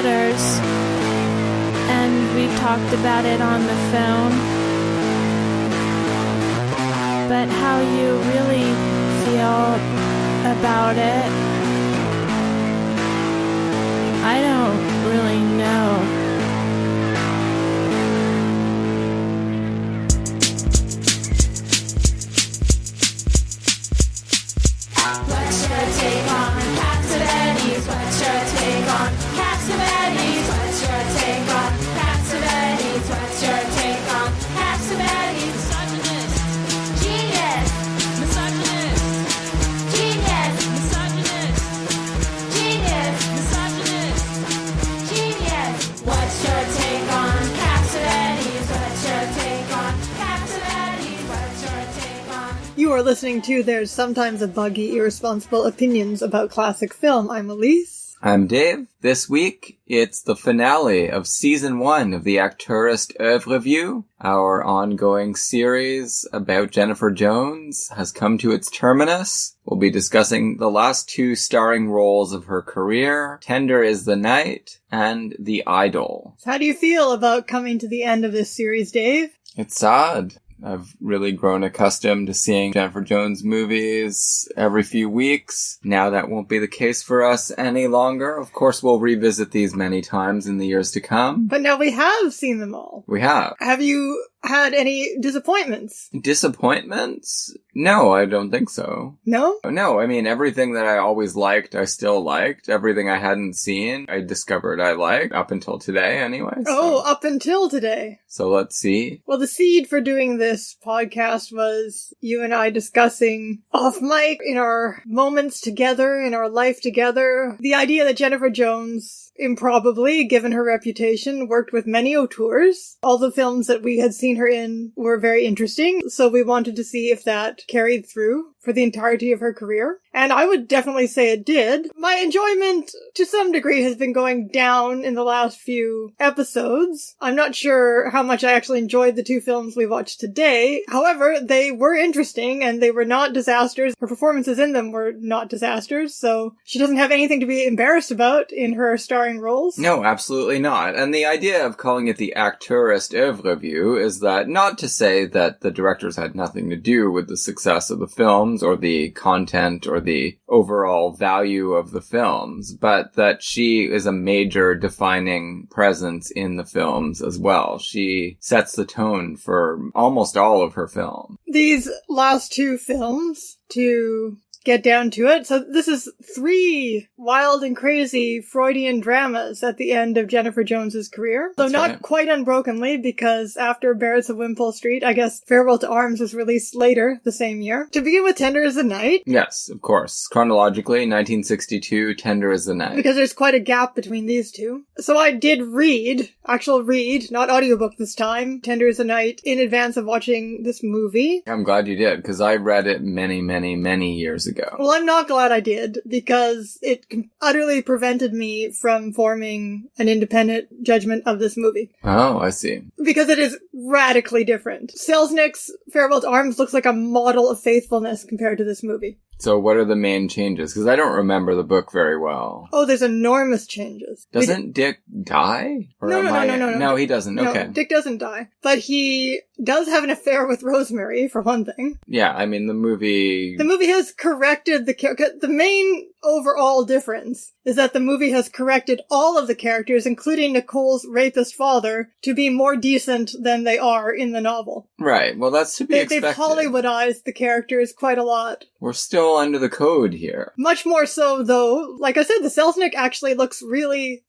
letters, and we talked about it on the phone. But how you really feel about it, I don't really know. What's your take on Cassavetes? What's your take on Cassavetes? What's your take on Cassavetes? What's your take on Cassavetes? Misogynist. Genius. Misogynist. Genius. Misogynist. Genius. Misogynist. Genius. What's your take on Cassavetes? What's your take on Cassavetes? What's your take on... You are listening to There's Sometimes a Buggy, Irresponsible Opinions About Classic Film. I'm Elise. I'm Dave. This week, it's the finale of Season 1 of the Acteurist Oeuvre-View. Our ongoing series about Jennifer Jones has come to its terminus. We'll be discussing the last two starring roles of her career, Tender is the Night and The Idol. So how do you feel about coming to the end of this series, Dave? It's sad. I've really grown accustomed to seeing Jennifer Jones movies every few weeks. Now that won't be the case for us any longer. Of course, we'll revisit these many times in the years to come. But now we have seen them all. We have. Have you had any disappointments? Disappointments? No, I don't think so. No? No, I mean, everything that I always liked, I still liked. Everything I hadn't seen, I discovered I liked, up until today anyway. Oh, up until today. So let's see. Well, the seed for doing this podcast was you and I discussing off mic in our moments together, in our life together, the idea that Jennifer Jones, improbably, given her reputation, worked with many auteurs. All the films that we had seen her in were very interesting, so we wanted to see if that carried through for the entirety of her career. And I would definitely say it did. My enjoyment, to some degree, has been going down in the last few episodes. I'm not sure how much I actually enjoyed the two films we watched today. However, they were interesting, and they were not disasters. Her performances in them were not disasters, so she doesn't have anything to be embarrassed about in her starring roles. No, absolutely not. And the idea of calling it the Acteurist Oeuvre-View is that not to say that the directors had nothing to do with the success of the films, or the content, or the overall value of the films, but that she is a major defining presence in the films as well. She sets the tone for almost all of her films. These last two films, to get down to it. So this is 3 wild and crazy Freudian dramas at the end of Jennifer Jones's career. Though not quite unbrokenly, because after Barrett's of Wimpole Street, I guess Farewell to Arms was released later the same year. To begin with, Tender is the Night. Yes, of course. Chronologically, 1962, Tender is the Night. Because there's quite a gap between these two. So I did read, not audiobook this time, Tender is the Night, in advance of watching this movie. I'm glad you did, because I read it many, many, many years ago. Well, I'm not glad I did, because it utterly prevented me from forming an independent judgment of this movie. Oh, I see. Because it is radically different. Selznick's Farewell to Arms looks like a model of faithfulness compared to this movie. So what are the main changes? Because I don't remember the book very well. Oh, there's enormous changes. Doesn't Dick die? Or No, No, he doesn't. No, okay. Dick doesn't die. But he does have an affair with Rosemary, for one thing. Yeah, I mean, the movie has corrected the main overall difference is that the movie has corrected all of the characters, including Nicole's rapist father, to be more decent than they are in the novel. Right. Well, that's to be expected. They've Hollywoodized the characters quite a lot. We're still under the code here. Much more so, though. Like I said, the Selznick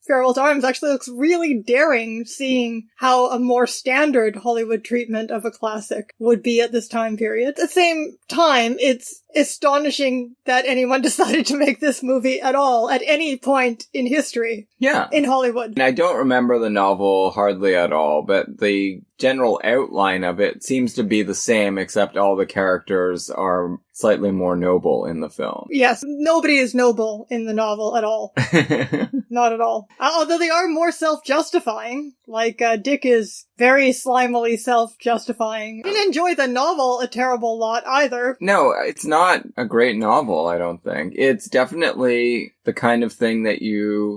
Farewell to Arms actually looks really daring, seeing how a more standard Hollywood treatment of a classic would be at this time period. At the same time, it's astonishing that anyone decided to make this movie at all, at any point in history. Yeah. In Hollywood. And I don't remember the novel hardly at all, but the general outline of it seems to be the same, except all the characters are slightly more noble in the film. Yes, nobody is noble in the novel at all. Not at all. Although they are more self-justifying. Like, Dick is very slimily self-justifying. Didn't enjoy the novel a terrible lot either. No, it's not a great novel, I don't think. It's definitely the kind of thing that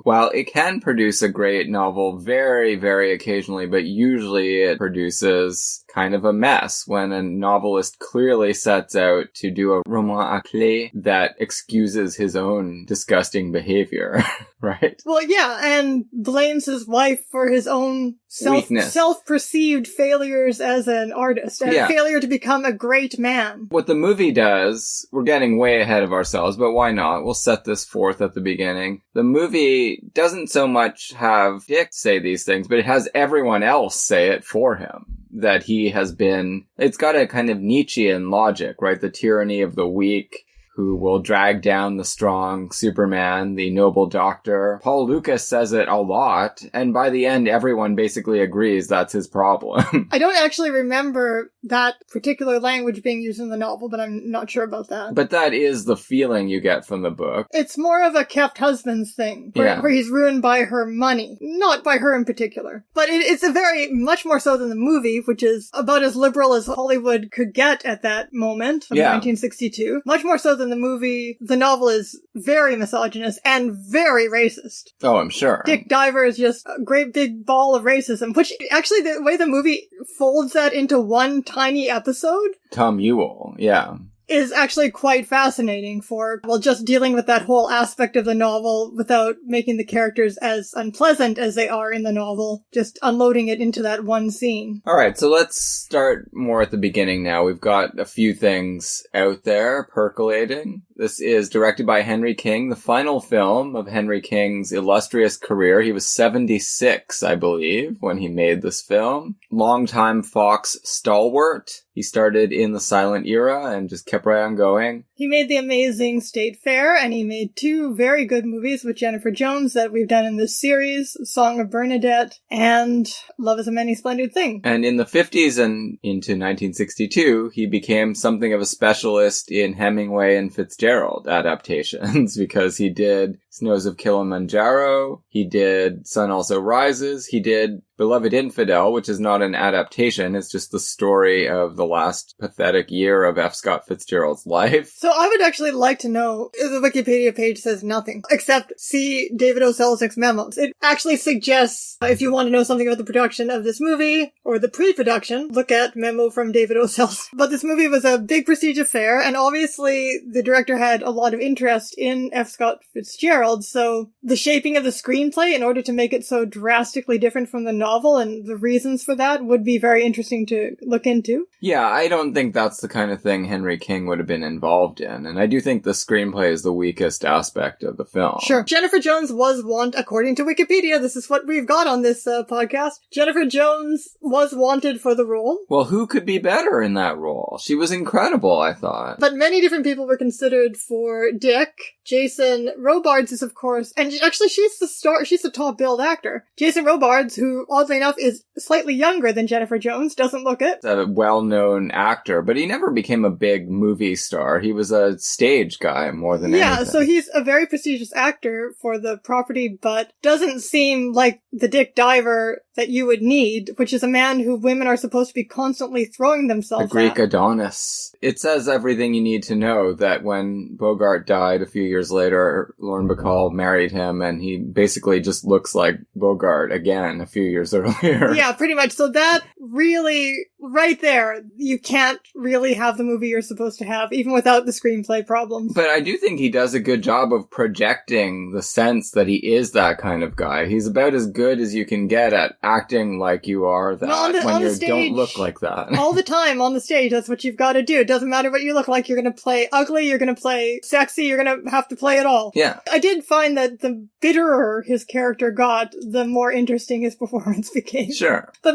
while it can produce a great novel very, very occasionally, but usually it produces kind of a mess when a novelist clearly sets out to do a roman à clef that excuses his own disgusting behavior, right? Well, yeah, and blames his wife for his own weakness. Self-perceived failures as an artist, and failure to become a great man. What the movie does, we're getting way ahead of ourselves, but why not? We'll set this forth at the beginning. The movie doesn't so much have Dick say these things, but it has everyone else say it for him. That he has been, it's got a kind of Nietzschean logic, right? The tyranny of the weak, who will drag down the strong, Superman, the noble doctor. Paul Lucas says it a lot, and by the end, everyone basically agrees that's his problem. I don't actually remember that particular language being used in the novel, but I'm not sure about that. But that is the feeling you get from the book. It's more of a kept husband's thing, where he's ruined by her money. Not by her in particular. But it's a very, much more so than the movie, which is about as liberal as Hollywood could get at that moment of 1962. Much more so than the movie. The novel is very misogynist and very racist. Oh, I'm sure. Dick Diver is just a great big ball of racism, which actually the way the movie folds that into one tiny episode. Tom Ewell, is actually quite fascinating for, well, just dealing with that whole aspect of the novel without making the characters as unpleasant as they are in the novel, just unloading it into that one scene. All right, so let's start more at the beginning now. We've got a few things out there percolating. This is directed by Henry King, the final film of Henry King's illustrious career. He was 76, I believe, when he made this film. Longtime Fox stalwart. He started in the silent era and just kept right on going. He made The Amazing State Fair, and he made two very good movies with Jennifer Jones that we've done in this series, Song of Bernadette and Love is a Many Splendid Thing. And in the 50s and into 1962, he became something of a specialist in Hemingway and Fitzgerald adaptations because he did Snows of Kilimanjaro, he did Sun Also Rises, he did Beloved Infidel, which is not an adaptation, it's just the story of the last pathetic year of F. Scott Fitzgerald's life. So I would actually like to know, the Wikipedia page says nothing, except see David O. Selznick's memos. It actually suggests, if you want to know something about the production of this movie, or the pre-production, look at memo from David O. Selznick. But this movie was a big prestige affair, and obviously the director had a lot of interest in F. Scott Fitzgerald, so the shaping of the screenplay in order to make it so drastically different from the novel and the reasons for that would be very interesting to look into. Yeah, I don't think that's the kind of thing Henry King would have been involved in, and I do think the screenplay is the weakest aspect of the film. Sure. Jennifer Jones was according to Wikipedia, this is what we've got on this podcast, Jennifer Jones was wanted for the role. Well, who could be better in that role? She was incredible, I thought. But many different people were considered for Dick. Jason Robards is, of course, and actually she's the star, she's the top-billed actor. Jason Robards, who, oddly enough, is slightly younger than Jennifer Jones, doesn't look it. A well-known actor, but he never became a big movie star. He was a stage guy more than anything. Yeah, so he's a very prestigious actor for the property, but doesn't seem like the Dick Diver that you would need, which is a man who women are supposed to be constantly throwing themselves at. A Greek Adonis. It says everything you need to know that when Bogart died a few years later, Lauren Bacall married him, and he basically just looks like Bogart again a few years earlier. Yeah, pretty much. So that really, right there, you can't really have the movie you're supposed to have, even without the screenplay problems. But I do think he does a good job of projecting the sense that he is that kind of guy. He's about as good as you can get at acting like you are that when you don't look like that. All the time on the stage, that's what you've got to do. It doesn't matter what you look like. You're going to play ugly, you're going to play sexy, you're going to have to play it all. Yeah. I did find that the bitterer his character got, the more interesting his performance became. Sure. But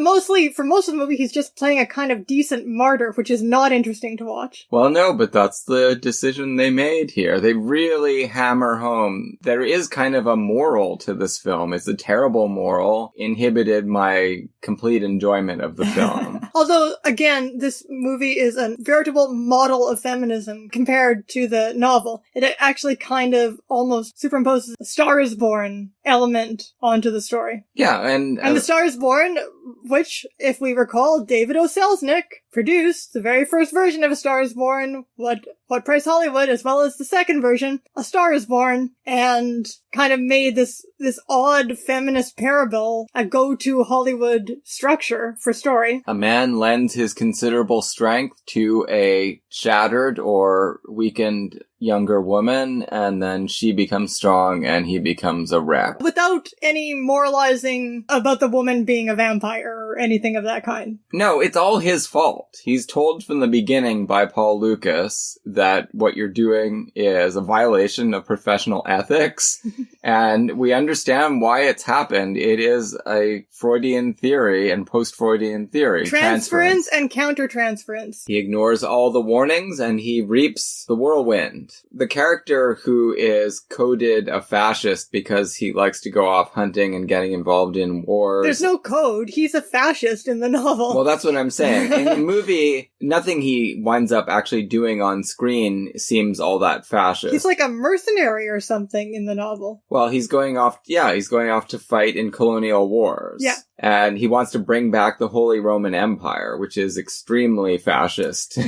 for most most of the movie he's just playing a kind of decent martyr, which is not interesting to watch. Well, no, but that's the decision they made here. They really hammer home. There is kind of a moral to this film. It's a terrible moral, inhibited my complete enjoyment of the film. Although, again, this movie is a veritable model of feminism compared to the novel. It actually kind of almost superimposes a Star is Born element onto the story. Yeah, and The Star is Born, which, if we recall, David O. Selznick produced the very first version of A Star is Born, What Price Hollywood, as well as the second version, A Star is Born, and kind of made this odd feminist parable a go-to Hollywood structure for story. a man lends his considerable strength to a shattered or weakened younger woman, and then she becomes strong and he becomes a wreck. Without any moralizing about the woman being a vampire or anything of that kind. No, it's all his fault. He's told from the beginning by Paul Lucas that what you're doing is a violation of professional ethics, and we understand why it's happened. It is a Freudian theory and post-Freudian theory. Transference and counter-transference. He ignores all the warnings and he reaps the whirlwind. The character who is coded a fascist because he likes to go off hunting and getting involved in wars. There's no code. He's a fascist in the novel. Well, that's what I'm saying. In the movie, nothing he winds up actually doing on screen seems all that fascist. He's like a mercenary or something in the novel. Well, he's going off to fight in colonial wars. Yeah. And he wants to bring back the Holy Roman Empire, which is extremely fascist.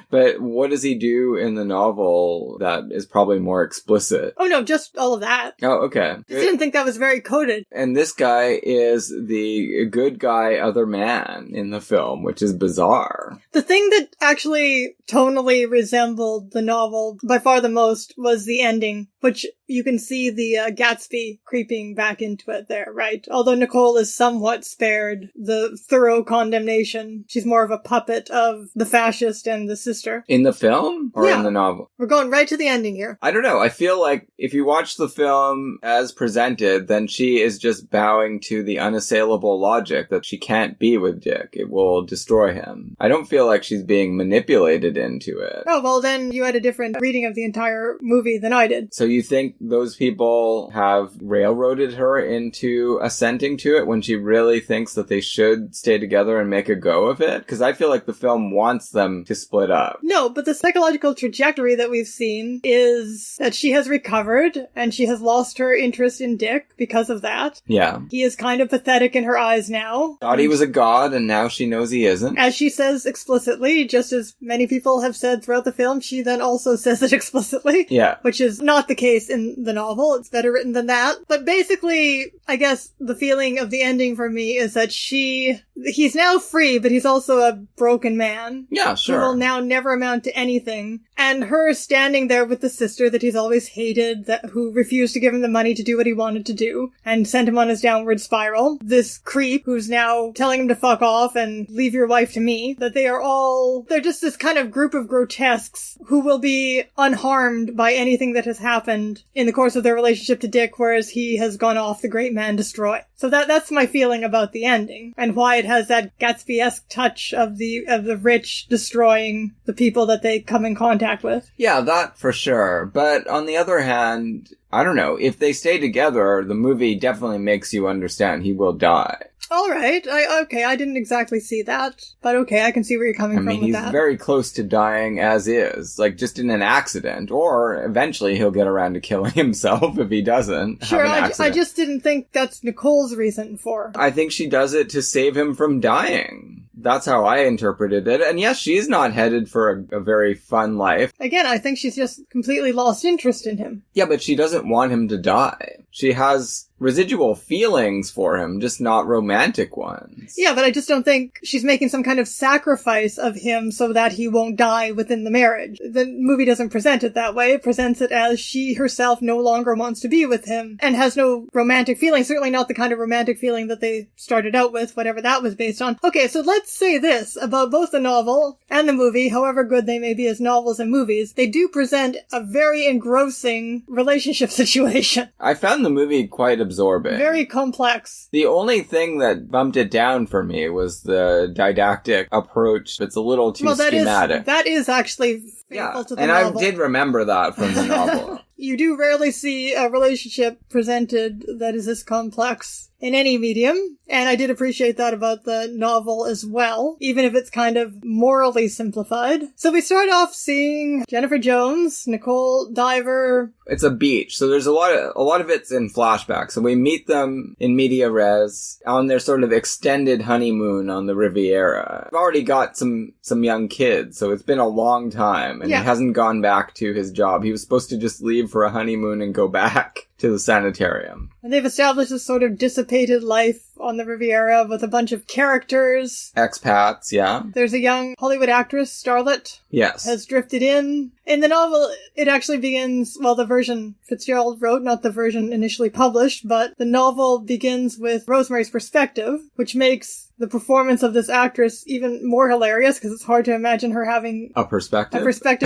But what does he do in the novel that is probably more explicit? Oh no, just all of that. Oh, okay. I didn't think that was very coded. And this guy is the good guy other man in the film, which is bizarre. The thing that actually tonally resembled the novel by far the most was the ending, which you can see the Gatsby creeping back into it there, right? Although Nicole is somewhat spared the thorough condemnation. She's more of a puppet of the fascist and the sister. In the film or in the novel? We're going right to the ending here. I don't know. I feel like if you watch the film as presented, then she is just bowing to the unassailable logic that she can't be with Dick. It will destroy him. I don't feel like she's being manipulated into it. Oh, well then you had a different reading of the entire movie than I did. So you think those people have railroaded her into assenting to it when she really thinks that they should stay together and make a go of it? Because I feel like the film wants them to split up. No, but the psychological trajectory that we've seen is that she has recovered and she has lost her interest in Dick because of that. Yeah. He is kind of pathetic in her eyes now. Thought he was a god and now she knows he isn't. As she says explicitly, just as many people have said throughout the film, she then also says it explicitly. Yeah. Which is not the case in the novel. It's better written than that. But basically, I guess the feeling of the ending for me is that he's now free, but he's also a broken man. Yeah, sure. Who will now never amount to anything. And her standing there with the sister that he's always hated, who refused to give him the money to do what he wanted to do, and sent him on his downward spiral. This creep who's now telling him to fuck off and leave your wife to me. That they're just this kind of group of grotesques who will be unharmed by anything that has happened in the course of their relationship to Dick, whereas he has gone off the great man destroy. So that's my feeling about the ending, and why it has that Gatsby-esque touch of the rich destroying the people that they come in contact with. Yeah, that for sure. But on the other hand, I don't know. If they stay together, the movie definitely makes you understand he will die. All right. I didn't exactly see that, but okay, I can see where you're coming from with he's that. very close to dying as is, like just in an accident, or eventually he'll get around to killing himself if he doesn't Sure, have an accident. I just didn't think that's Nicole's reason for. I think she does it to save him from dying. That's how I interpreted it. And yes, she's not headed for a very fun life. Again, I think she's just completely lost interest in him. Yeah, but she doesn't want him to die. She has residual feelings for him, just not romantic ones. Yeah, but I just don't think she's making some kind of sacrifice of him so that he won't die within the marriage. The movie doesn't present it that way. It presents it as she herself no longer wants to be with him and has no romantic feeling, certainly not the kind of romantic feeling that they started out with, whatever that was based on. Okay, so let's say this about both the novel and the movie, however good they may be as novels and movies, they do present a very engrossing relationship situation. I found found the movie quite absorbing. Very complex. The only thing that bumped it down for me was the didactic approach. It's a little too schematic. That is actually faithful to the and novel. I did remember that from the novel. You do rarely see a relationship presented that is this complex in any medium, and I did appreciate that about the novel as well, even if it's kind of morally simplified. So we start off seeing Jennifer Jones, Nicole Diver. It's a beach, so there's a lot of it's in flashback. So we meet them in media res on their sort of extended honeymoon on the Riviera. I've already got some young kids, so it's been a long time, and he hasn't gone back to his job. He was supposed to just leave for a honeymoon and go back to the sanitarium. And they've established this sort of dissipated life on the Riviera with a bunch of characters. Expats, yeah. There's a young Hollywood actress, starlet. Yes. Has drifted in. In the novel, it actually begins, well, the version Fitzgerald wrote, not the version initially published, but the novel begins with Rosemary's perspective, which makes the performance of this actress even more hilarious, because it's hard to imagine her having a perspective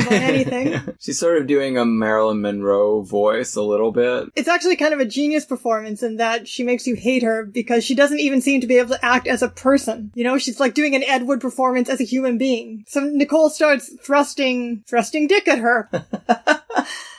on anything. She's sort of doing a Marilyn Monroe voice a little bit. It's actually kind of a genius performance in that she makes you hate her because she doesn't even seem to be able to act as a person. You know, she's like doing an Ed Wood performance as a human being. So Nicole starts thrusting dick at her.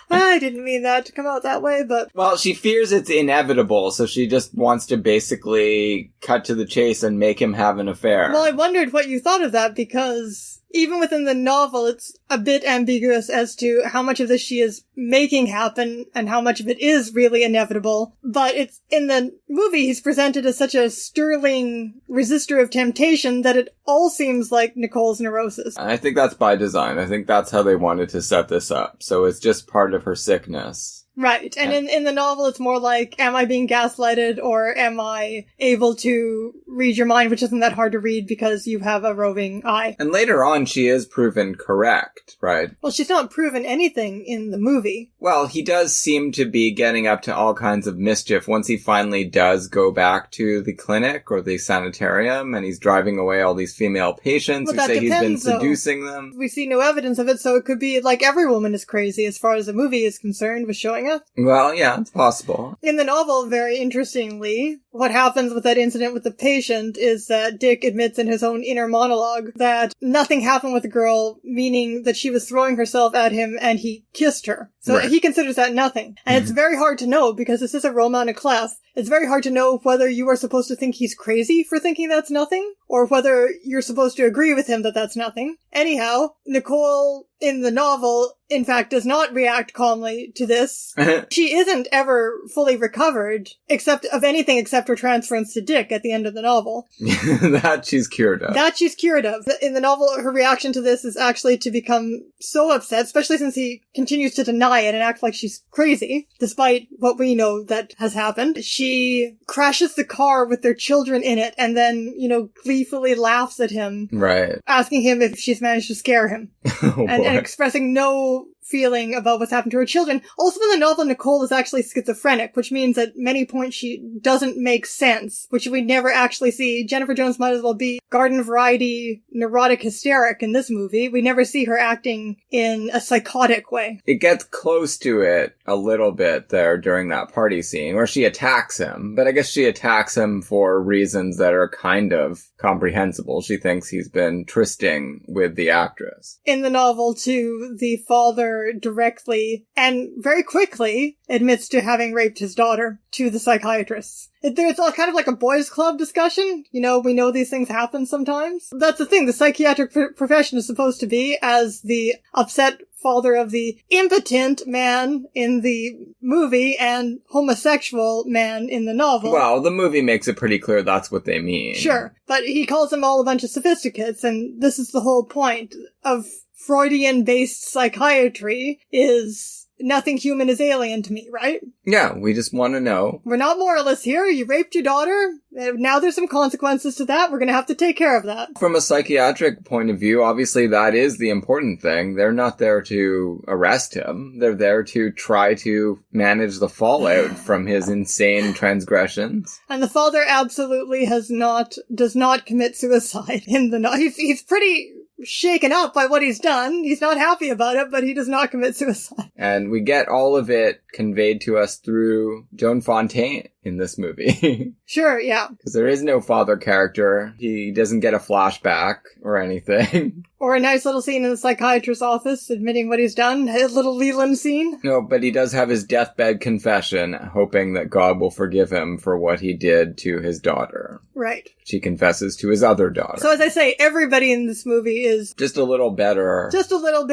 I didn't mean that to come out that way, but... Well, she fears it's inevitable, so she just wants to basically cut to the chase and make him have an affair. Well, I wondered what you thought of that, because even within the novel, it's a bit ambiguous as to how much of this she is making happen and how much of it is really inevitable. But it's in the movie, he's presented as such a sterling resistor of temptation that it all seems like Nicole's neurosis. I think that's by design. I think that's how they wanted to set this up. So it's just part of her sickness. Right. And in the novel, it's more like, am I being gaslighted, or am I able to read your mind, which isn't that hard to read because you have a roving eye. And later on, she is proven correct, right? Well, she's not proven anything in the movie. Well, he does seem to be getting up to all kinds of mischief once he finally does go back to the clinic or the sanitarium, and he's driving away all these female patients who say he's been seducing them. We see no evidence of it, so it could be like every woman is crazy as far as the movie is concerned with showing us. Well, yeah, it's possible. In the novel, very interestingly, what happens with that incident with the patient is that Dick admits in his own inner monologue that nothing happened with the girl, meaning that she was throwing herself at him and he kissed her. So he considers that nothing. And it's very hard to know, because this is a roman à clef. It's very hard to know whether you are supposed to think he's crazy for thinking that's nothing, or whether you're supposed to agree with him that that's nothing. Anyhow, Nicole, in the novel, in fact, does not react calmly to this. She isn't ever fully recovered, except her transference to Dick at the end of the novel. That she's cured of. In the novel, her reaction to this is actually to become so upset, especially since he continues to deny it and act like she's crazy, despite what we know that has happened. She crashes the car with their children in it and then, gleefully laughs at him. Right. Asking him if she's managed to scare him. and expressing no feeling about what's happened to her children. Also in the novel, Nicole is actually schizophrenic, which means at many points she doesn't make sense, which we never actually see. Jennifer Jones might as well be garden variety neurotic hysteric in this movie. We never see her acting in a psychotic way. It gets close to it a little bit there during that party scene where she attacks him, but I guess she attacks him for reasons that are kind of comprehensible. She thinks he's been trysting with the actress. In the novel, too, the father directly and very quickly admits to having raped his daughter to the psychiatrists. It's all kind of like a boys' club discussion. We know these things happen sometimes. That's the thing. The psychiatric profession is supposed to be as the upset father of the impotent man in the movie and homosexual man in the novel. Well, the movie makes it pretty clear that's what they mean. Sure. But he calls them all a bunch of sophisticates, and this is the whole point of Freudian-based psychiatry is nothing human is alien to me, right? Yeah, we just want to know. We're not moralists here. You raped your daughter. Now there's some consequences to that. We're going to have to take care of that. From a psychiatric point of view, obviously that is the important thing. They're not there to arrest him. They're there to try to manage the fallout from his insane transgressions. And the father absolutely does not commit suicide in the he's pretty shaken up by what he's done. He's not happy about it, but he does not commit suicide. And we get all of it conveyed to us through Joan Fontaine in this movie. Sure, yeah. Because there is no father character. He doesn't get a flashback or anything. Or a nice little scene in the psychiatrist's office admitting what he's done. A little Leland scene. No, but he does have his deathbed confession, hoping that God will forgive him for what he did to his daughter. Right. She confesses to his other daughter. So as I say, everybody in this movie is... just a little better. Just a little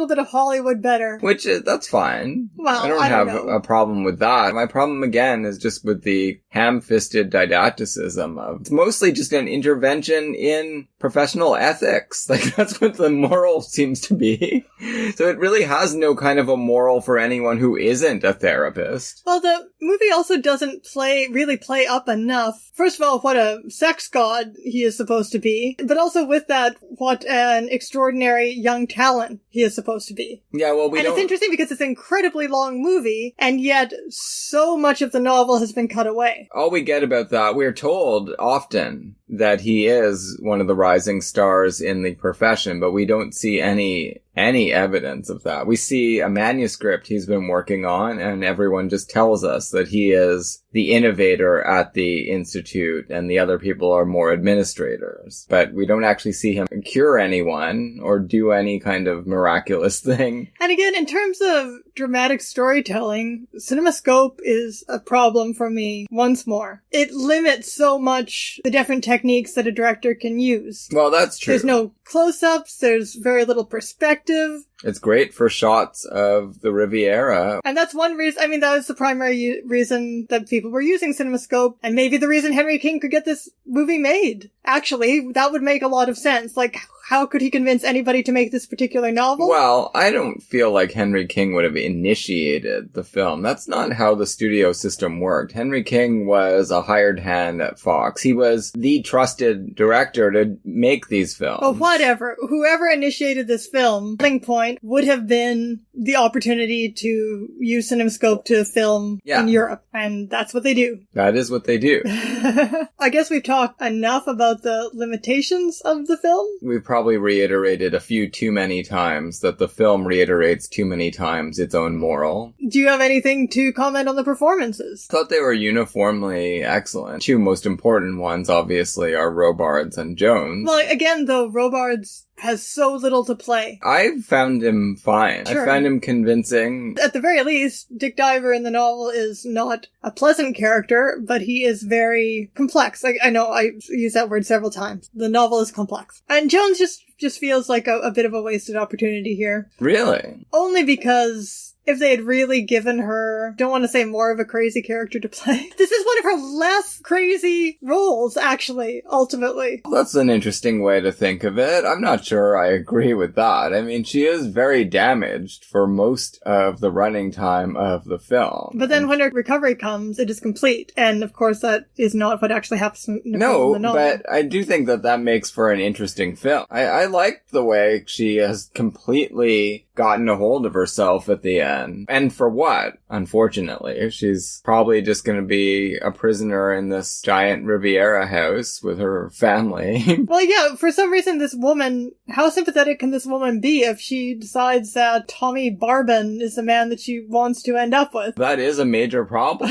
bit of Hollywood better. Which, that's fine. Well, I don't have a problem with that. My problem, again, is just with the ham-fisted didacticism of... it's mostly just an intervention in professional ethics. Like, that's what the moral seems to be. So it really has no kind of a moral for anyone who isn't a therapist. Well, the movie also doesn't really play up enough. First of all, what a sex god he is supposed to be. But also with that, what an extraordinary young talent he is supposed to be. Yeah, well, it's interesting because it's an incredibly long movie, and yet so much of the novel has been cut away. All we get about that, we're told often that he is one of the rising stars in the profession, but we don't see any evidence of that. We see a manuscript he's been working on, and everyone just tells us that he is the innovator at the institute, and the other people are more administrators. But we don't actually see him cure anyone or do any kind of miraculous thing. And again, in terms of dramatic storytelling, CinemaScope is a problem for me once more. It limits so much the different techniques that a director can use. Well, that's true. There's no close-ups, there's very little perspective. It's great for shots of the Riviera. And that's one reason, that was the primary reason that people were using CinemaScope, and maybe the reason Henry King could get this movie made. Actually, that would make a lot of sense. Like, how could he convince anybody to make this particular novel? Well, I don't feel like Henry King would have initiated the film. That's not how the studio system worked. Henry King was a hired hand at Fox. He was the trusted director to make these films. Oh, whatever. Whoever initiated this film, point would have been the opportunity to use CinemaScope to film in Europe. And that's what they do. That is what they do. I guess we've talked enough about the limitations of the film. We've probably reiterated a few too many times that the film reiterates too many times its own moral. Do you have anything to comment on the performances? I thought they were uniformly excellent. Two most important ones, obviously, are Robards and Jones. Well, again, though, Robards has so little to play. I found him fine. Sure. I found him convincing. At the very least, Dick Diver in the novel is not a pleasant character, but he is very complex. I know I use that word several times. The novel is complex. And Jones just feels like a bit of a wasted opportunity here. Really? Only because... if they had really given her, don't want to say more of a crazy character to play. This is one of her less crazy roles, actually, ultimately. That's an interesting way to think of it. I'm not sure I agree with that. I mean, she is very damaged for most of the running time of the film. But then when her recovery comes, it is complete. And of course, that is not what actually happens in the novel. No, but I do think that makes for an interesting film. I like the way she has completely gotten a hold of herself at the end. And for what? Unfortunately, she's probably just going to be a prisoner in this giant Riviera house with her family. Well, yeah, for some reason this woman, how sympathetic can this woman be if she decides that Tommy Barban is the man that she wants to end up with? That is a major problem.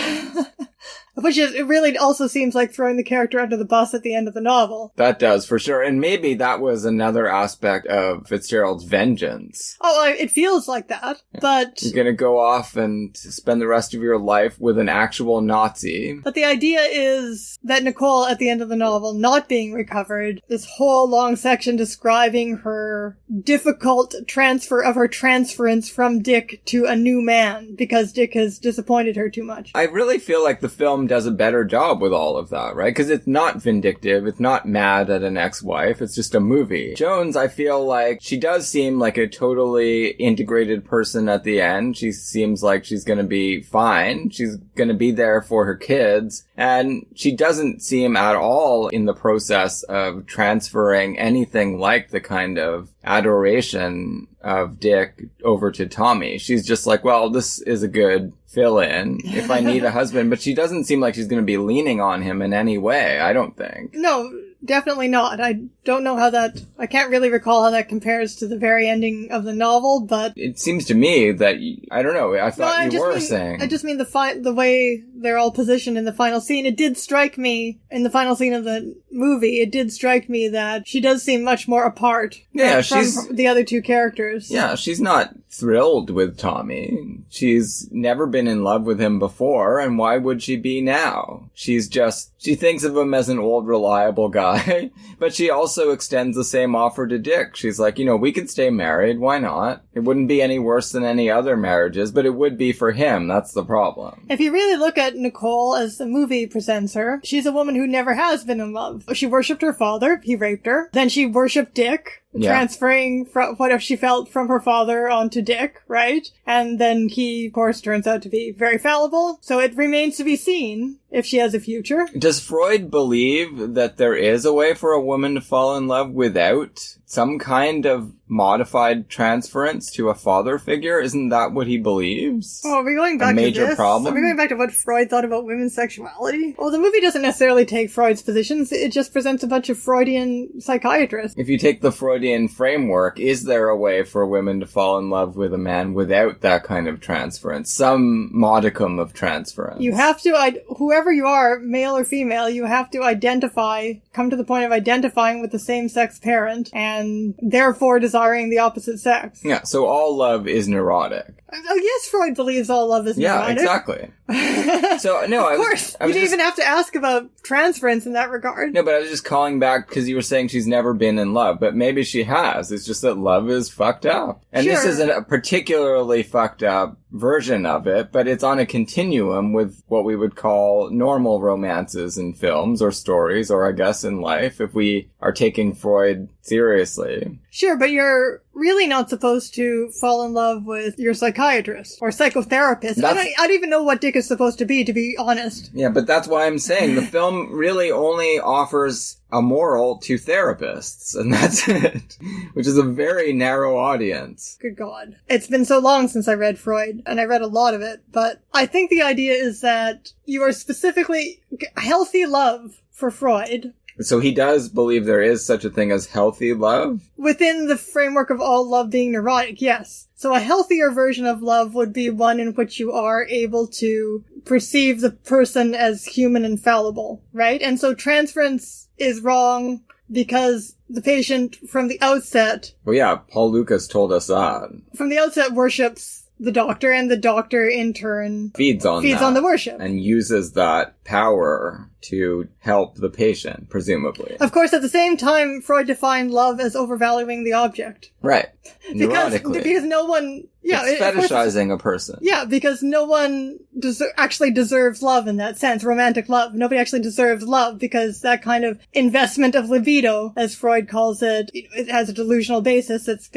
Which is, it really also seems like throwing the character under the bus at the end of the novel. That does, for sure. And maybe that was another aspect of Fitzgerald's vengeance. Oh, it feels like that, but... you're gonna go off and spend the rest of your life with an actual Nazi. But the idea is that Nicole, at the end of the novel, not being recovered, this whole long section describing her difficult transfer of her transference from Dick to a new man, because Dick has disappointed her too much. I really feel like the film does a better job with all of that, right? Because it's not vindictive, it's not mad at an ex-wife, it's just a movie. Jones, I feel like she does seem like a totally integrated person at the end. She seems like she's gonna be fine. She's gonna be there for her kids. And she doesn't seem at all in the process of transferring anything like the kind of adoration of Dick over to Tommy. She's just like, well, this is a good fill-in if I need a husband. But she doesn't seem like she's going to be leaning on him in any way, I don't think. No, definitely not. I don't know how that... I can't really recall how that compares to the very ending of the novel, but... It seems to me that... I don't know, I thought you were saying... I just mean the way they're all positioned in the final scene. It did strike me, in the final scene of the movie, it did strike me that she does seem much more apart from the other two characters. Yeah, she's not thrilled with Tommy. She's never been in love with him before, and why would she be now? She thinks of him as an old, reliable guy, but she also extends the same offer to Dick. She's like, we could stay married, why not? It wouldn't be any worse than any other marriages, but it would be for him, that's the problem. If you really look at Nicole as the movie presents her, she's a woman who never has been in love. She worshipped her father, he raped her, then she worshipped Dick, transferring what she felt from her father onto Dick, right? And then he, of course, turns out to be very fallible, so it remains to be seen if she has a future. Does Freud believe that there is a way for a woman to fall in love without some kind of modified transference to a father figure? Isn't that what he believes? Oh, are we going back to this? A major problem? Are we going back to what Freud thought about women's sexuality? Well, the movie doesn't necessarily take Freud's positions. It just presents a bunch of Freudian psychiatrists. If you take the Freudian framework, is there a way for women to fall in love with a man without that kind of transference? Some modicum of transference. You have to, whoever you are, male or female, you have to come to the point of identifying with the same-sex parent, and therefore desiring the opposite sex. Yeah, so all love is neurotic. Oh, yes, Freud believes all love is neurotic. Yeah, exactly. So, no, of course. You didn't even have to ask about transference in that regard. No, but I was just calling back because you were saying she's never been in love, but maybe she has. It's just that love is fucked up. And this isn't a particularly fucked up version of it, but it's on a continuum with what we would call normal romances in films or stories, or I guess in life, if we are taking Freud seriously. Sure, but you're really not supposed to fall in love with your psychiatrist or psychotherapist. I don't even know what Dick is supposed to be honest. Yeah, but that's why I'm saying the film really only offers a moral to therapists, and that's it, which is a very narrow audience. Good God. It's been so long since I read Freud, and I read a lot of it, but I think the idea is that you are specifically healthy love for Freud. So he does believe there is such a thing as healthy love? Within the framework of all love being neurotic, yes. So a healthier version of love would be one in which you are able to perceive the person as human and fallible, right? And so transference is wrong because the patient from the outset... Well, yeah, Paul Lucas told us that. From the outset worships the doctor, and the doctor in turn feeds on the worship. And uses that power to help the patient, presumably. Of course, at the same time, Freud defined love as overvaluing the object. Right. Neurotically. Because no one... Yeah, it's fetishizing a person. Yeah, because no one actually deserves love in that sense, romantic love. Nobody actually deserves love because that kind of investment of libido, as Freud calls it, it has a delusional basis that's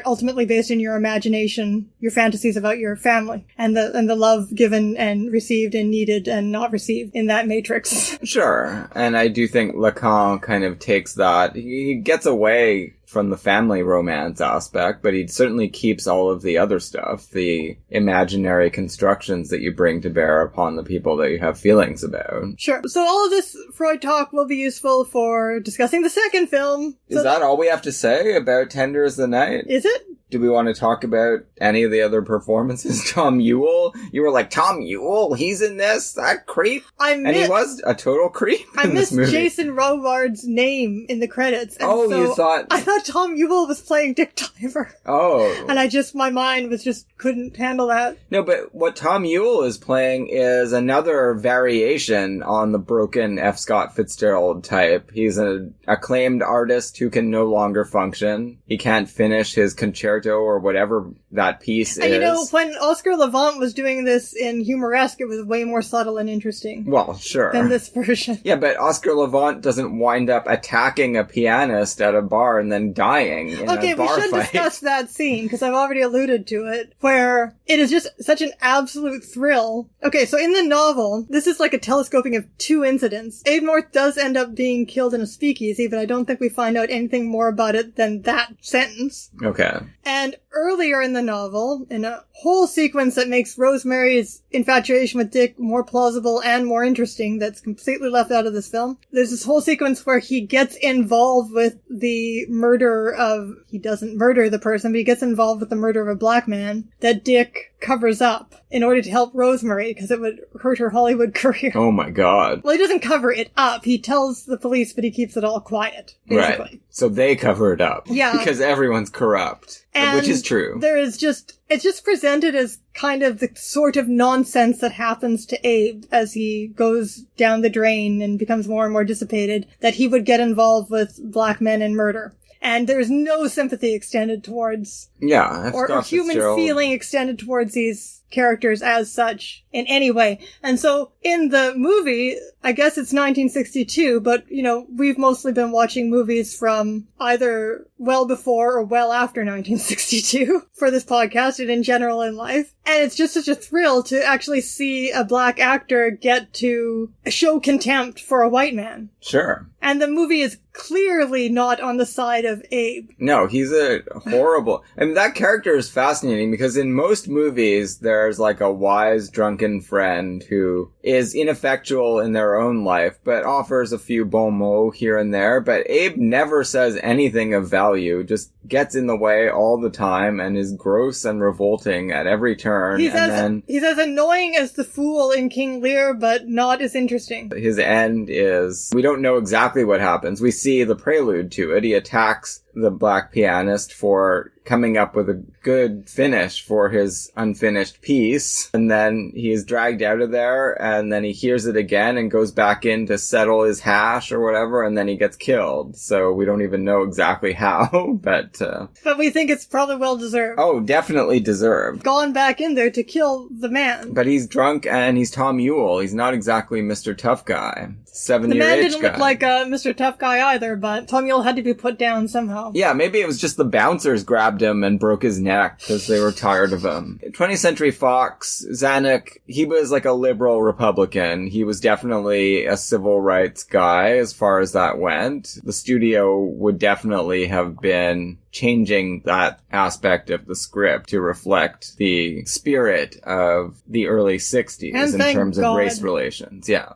ultimately based in your imagination, your fantasies about your family, and the love given and received and needed and not received in that matrix. Sure, and I do think Lacan kind of takes that. He gets away from the family romance aspect, but he certainly keeps all of the other stuff, the imaginary constructions that you bring to bear upon the people that you have feelings about. Sure. So all of this Freud talk will be useful for discussing the second film. Is that all we have to say about Tender as the Night? Is it? Do we want to talk about any of the other performances? Tom Ewell? You were like, Tom Ewell? He's in this? That creep? And he was a total creep in this movie. I missed Jason Robards' name in the credits. And you thought... I thought Tom Ewell was playing Dick Diver. Oh. And my mind couldn't handle that. No, but what Tom Ewell is playing is another variation on the broken F. Scott Fitzgerald type. He's an acclaimed artist who can no longer function. He can't finish his concerto or whatever that piece is. And when Oscar Levant was doing this in Humoresque, it was way more subtle and interesting. Well, sure. Than this version. Yeah, but Oscar Levant doesn't wind up attacking a pianist at a bar and then dying in a bar fight. Okay, we should discuss that scene, because I've already alluded to it, where it is just such an absolute thrill. Okay, so in the novel, this is like a telescoping of two incidents. Abe North does end up being killed in a speakeasy, but I don't think we find out anything more about it than that sentence. Okay. And earlier in the novel, in a whole sequence that makes Rosemary's infatuation with Dick more plausible and more interesting that's completely left out of this film. There's this whole sequence where he gets involved with the murder of... He doesn't murder the person, but he gets involved with the murder of a black man that Dick covers up in order to help Rosemary because it would hurt her Hollywood career. Oh my god. Well, he doesn't cover it up. He tells the police, but he keeps it all quiet, basically. Right. So they cover it up. Yeah. Because everyone's corrupt. And which is true. There is just... It's just presented as kind of the sort of nonsense that happens to Abe as he goes down the drain and becomes more and more dissipated, that he would get involved with black men and murder. And there's no sympathy extended towards... Yeah. Or human feeling extended towards these characters as such in any way. And so in the movie, I guess it's 1962, but, you know, we've mostly been watching movies from either well before or well after 1962 for this podcast and in general in life. And it's just such a thrill to actually see a black actor get to show contempt for a white man. Sure. And the movie is clearly not on the side of Abe. No, he's a horrible... I mean, that character is fascinating because in most movies, there's like a wise, drunken friend who is ineffectual in their own life, but offers a few bon mots here and there. But Abe never says anything of value, just gets in the way all the time and is gross and revolting at every turn. He's as annoying as the fool in King Lear, but not as interesting. His end is... We don't know exactly what happens. We see the prelude to it. He attacks the black pianist for coming up with a good finish for his unfinished piece. And then he is dragged out of there, and then he hears it again and goes back in to settle his hash or whatever, and then he gets killed. So we don't even know exactly how, but... But we think it's probably well deserved. Oh, definitely deserved. Gone back in there to kill the man. But he's drunk and he's Tom Ewell. He's not exactly Mr. Tough Guy. 7-year-itch guy. The man didn't look like Mr. Tough Guy either, but Tom Ewell had to be put down somehow. Yeah, maybe it was just the bouncers grabbed him and broke his neck because they were tired of him. 20th Century Fox, Zanuck, he was like a liberal Republican. He was definitely a civil rights guy as far as that went. The studio would definitely have been changing that aspect of the script to reflect the spirit of the early 60s in terms of race relations. Yeah.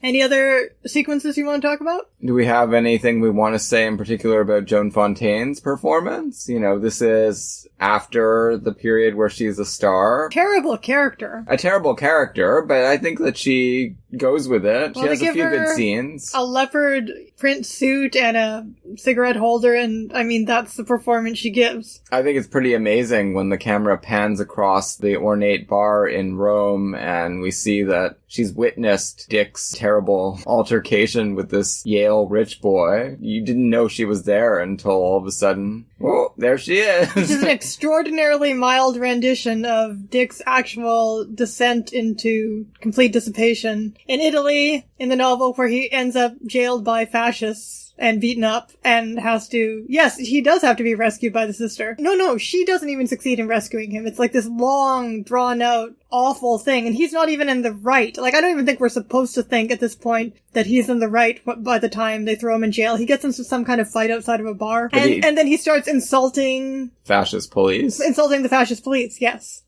Any other sequences you want to talk about? Do we have anything we want to say in particular about Joan Fontaine's performance? You know, this is after the period where she's a star. Terrible character. A terrible character, but I think that she goes with it. Well, she has a few good scenes. A leopard print suit and a cigarette holder, and I mean, that's the performance she gives. I think it's pretty amazing when the camera pans across the ornate bar in Rome and we see that she's witnessed Dick's terrible altercation with this Yale rich boy. You didn't know she was there until all of a sudden, well, there she is. This is an extraordinarily mild rendition of Dick's actual descent into complete dissipation in Italy in the novel, where he ends up jailed by fascists and beaten up and has to... Yes, he does have to be rescued by the sister. No, she doesn't even succeed in rescuing him. It's like this long, drawn-out, awful thing, and he's not even in the right. Like, I don't even think we're supposed to think at this point that he's in the right by the time they throw him in jail. He gets into some kind of fight outside of a bar, and then he starts insulting... Fascist police? Insulting the fascist police, yes.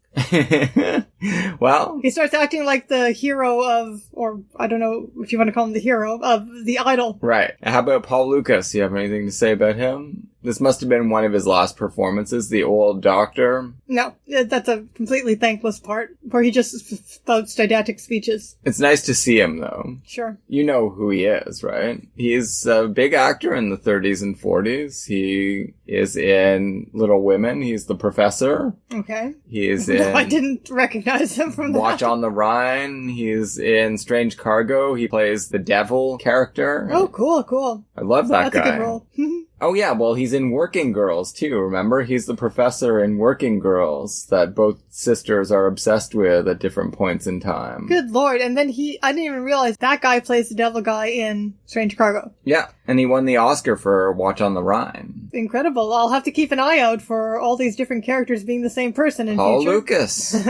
Well, he starts acting like the hero of, or I don't know if you want to call him the hero of The Idol. Right. How about Paul Lucas? You have anything to say about him? This must have been one of his last performances, the old doctor. No, that's a completely thankless part, where he just spouts didactic speeches. It's nice to see him, though. Sure. You know who he is, right? He's a big actor in the 30s and 40s. He is in Little Women. He's the professor. Okay. He is in... No, I didn't recognize him from that. Watch on the Rhine. He's in Strange Cargo. He plays the devil character. Oh, cool. I love that guy. That's a good role. Oh yeah, well he's in Working Girls too, remember? He's the professor in Working Girls that both sisters are obsessed with at different points in time. Good lord, and then I didn't even realize that guy plays the devil guy in Strange Cargo. Yeah, and he won the Oscar for Watch on the Rhine. Incredible. I'll have to keep an eye out for all these different characters being the same person in Paul future. Lucas.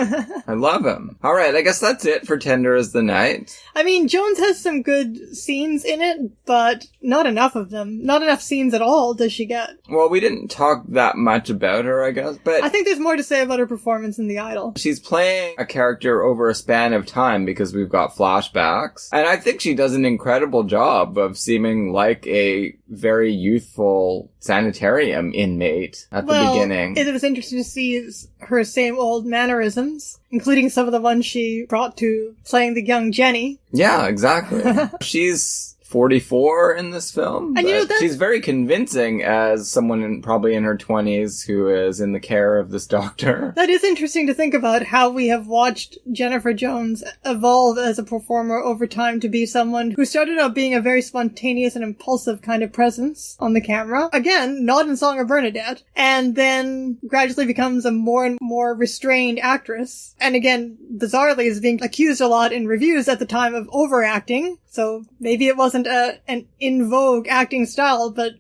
I love him. Alright, I guess that's it for Tender as the Night. I mean, Jones has some good scenes in it, but not enough of them. Not enough scenes at all, old does she get? Well, we didn't talk that much about her, I guess, but I think there's more to say about her performance in The Idol. she's playing a character over a span of time because we've got flashbacks. And I think she does an incredible job of seeming like a very youthful sanitarium inmate at the beginning. It was interesting to see her same old mannerisms, including some of the ones she brought to playing the young Jenny. Yeah, exactly. She's 44 in this film. And she's very convincing as someone probably in her 20s who is in the care of this doctor. That is interesting to think about, how we have watched Jennifer Jones evolve as a performer over time to be someone who started out being a very spontaneous and impulsive kind of presence on the camera. Again, not in Song of Bernadette. And then gradually becomes a more and more restrained actress. And again, bizarrely is being accused a lot in reviews at the time of overacting. So maybe it wasn't an in vogue acting style, but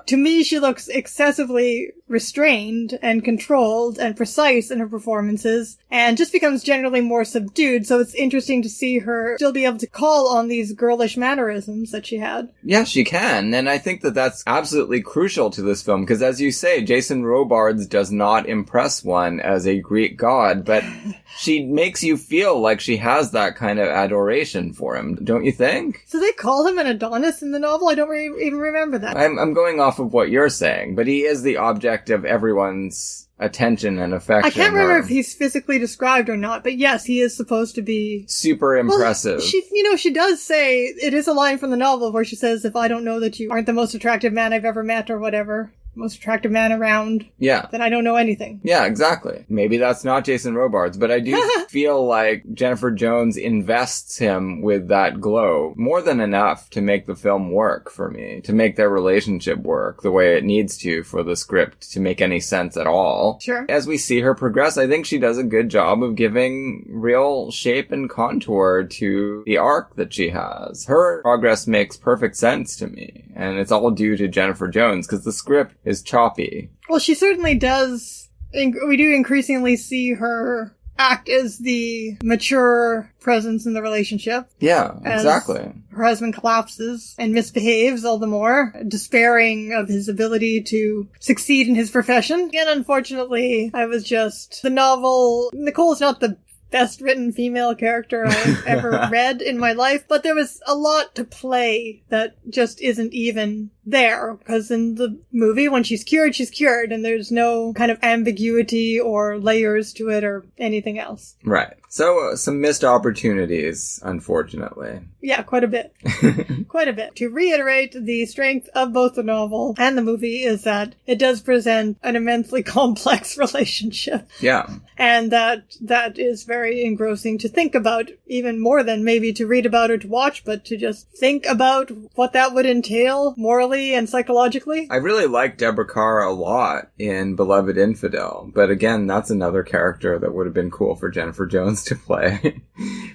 to me she looks excessively restrained and controlled and precise in her performances, and just becomes generally more subdued. So it's interesting to see her still be able to call on these girlish mannerisms that she had. Yeah, she can. And I think that that's absolutely crucial to this film, because as you say, Jason Robards does not impress one as a Greek god, but she makes you feel like she has that kind of adoration for him, don't you think? So they call him an Adonis in the novel? I don't even remember that. I'm going off of what you're saying, but he is the object of everyone's attention and affection. I can't remember if he's physically described or not, but yes, he is supposed to be super impressive. Well, she does say, it is a line from the novel where she says, if I don't know that you aren't the most attractive man I've ever met or whatever, most attractive man around, then I don't know anything. Yeah, exactly. Maybe that's not Jason Robards, but I do feel like Jennifer Jones invests him with that glow more than enough to make the film work for me, to make their relationship work the way it needs to for the script to make any sense at all. Sure. As we see her progress, I think she does a good job of giving real shape and contour to the arc that she has. Her progress makes perfect sense to me, and it's all due to Jennifer Jones, because the script is choppy. Well, she certainly does. We do increasingly see her act as the mature presence in the relationship. Yeah, exactly. Her husband collapses and misbehaves all the more, despairing of his ability to succeed in his profession. And unfortunately, the novel, Nicole's not the best written female character I've ever read in my life, but there was a lot to play that just isn't even there, because in the movie, when she's cured, and there's no kind of ambiguity or layers to it or anything else. Right. So, some missed opportunities, unfortunately. Yeah, quite a bit. Quite a bit. To reiterate, the strength of both the novel and the movie is that it does present an immensely complex relationship. Yeah. And that is very engrossing to think about, even more than maybe to read about or to watch, but to just think about what that would entail morally and psychologically. I really like Deborah Kerr a lot in Beloved Infidel, but again, that's another character that would have been cool for Jennifer Jones to play.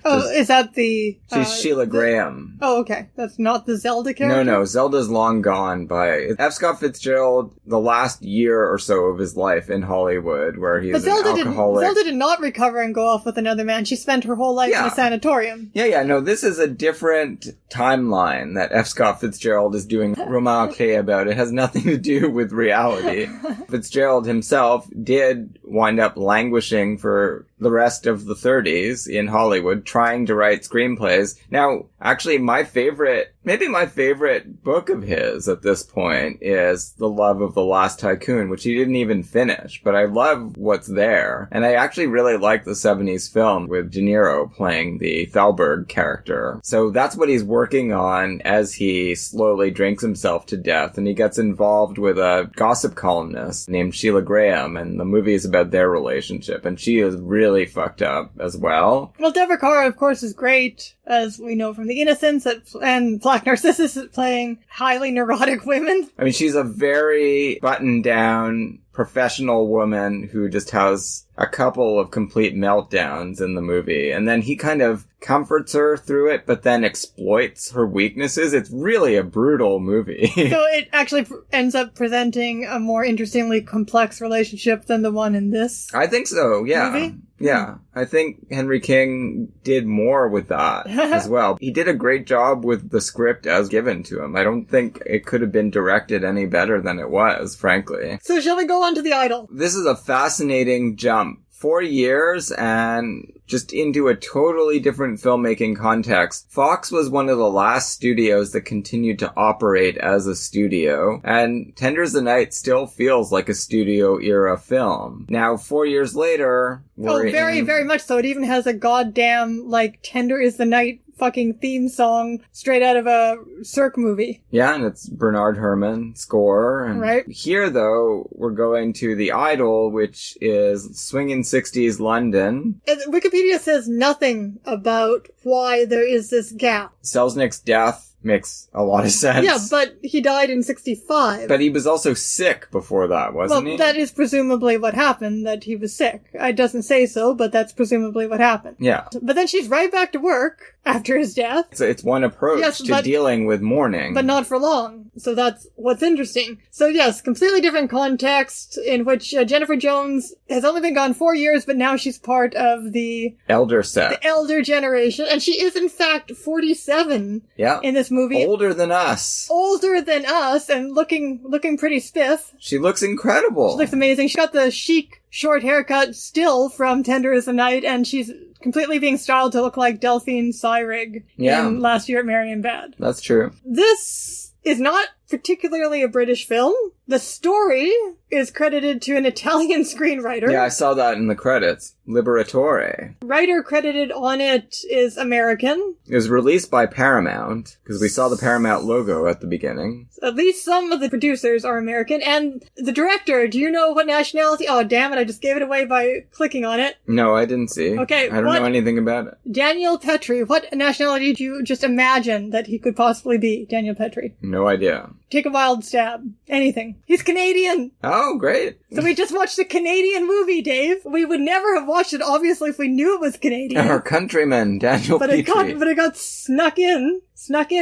Is that the... She's Sheila Graham. Oh, okay. That's not the Zelda character? No, Zelda's long gone by... F. Scott Fitzgerald, the last year or so of his life in Hollywood, where he's an alcoholic. Zelda did not recover and go off with another man. She spent her whole life in a sanatorium. No, this is a different timeline that F. Scott Fitzgerald is doing Roman about. It has nothing to do with reality. Fitzgerald himself did wind up languishing for the rest of the 30s in Hollywood, trying to write screenplays. Now, actually, maybe my favorite book of his at this point is The Love of the Last Tycoon, which he didn't even finish, but I love what's there. And I actually really like the 70s film with De Niro playing the Thalberg character. So that's what he's working on as he slowly drinks himself to death, and he gets involved with a gossip columnist named Sheila Graham, and the movie is about their relationship, and she is really fucked up as well. Well, Deborah Kerr, of course, is great, as we know from The Innocents, and Black Narcissus at playing highly neurotic women. I mean, she's a very buttoned down professional woman who just has a couple of complete meltdowns in the movie, and then he kind of comforts her through it, but then exploits her weaknesses. It's really a brutal movie. So it actually ends up presenting a more interestingly complex relationship than the one in this I think so, yeah. movie? Yeah, I think Henry King did more with that as well. He did a great job with the script as given to him. I don't think it could have been directed any better than it was, frankly. So shall we go on to The Idol? This is a fascinating jump. 4 years and just into a totally different filmmaking context. Fox was one of the last studios that continued to operate as a studio, and Tender is the Night still feels like a studio-era film. Now, 4 years later, we're very much so. It even has a goddamn, Tender is the Night fucking theme song straight out of a Cirque movie. Yeah, and it's Bernard Herrmann score. And right. Here, though, we're going to The Idol, which is swinging 60s London. And Wikipedia says nothing about why there is this gap. Selznick's death makes a lot of sense. Yeah, but he died in 65. But he was also sick before that, wasn't he? Well, that is presumably what happened, that he was sick. It doesn't say so, but that's presumably what happened. Yeah. But then she's right back to work after his death. It's one approach to dealing with mourning. But not for long. So that's what's interesting. So yes, completely different context in which Jennifer Jones has only been gone 4 years, but now she's part of the elder set. The elder generation. And she is in fact 47 in this movie. Older than us. Older than us and looking pretty spiff. She looks incredible. She looks amazing. She got the chic short haircut still from Tender is the Night, and she's completely being styled to look like Delphine Seyrig in Last Year at Marion Bad. That's true. This is not particularly a British film. The story is credited to an Italian screenwriter. Yeah, I saw that in the credits. Liberatore. Writer credited on it is American. It was released by Paramount, because we saw the Paramount logo at the beginning. At least some of the producers are American. And the director, do you know what nationality? Oh, damn it, I just gave it away by clicking on it. No, I didn't see. Okay, I don't know anything about it. Daniel Petrie. What nationality do you just imagine that he could possibly be, Daniel Petrie? No idea. Take a wild stab. Anything. He's Canadian. Oh, great. So we just watched a Canadian movie, Dave. We would never have watched it, obviously, if we knew it was Canadian. Our countryman, Daniel Petrie. But it got snuck in,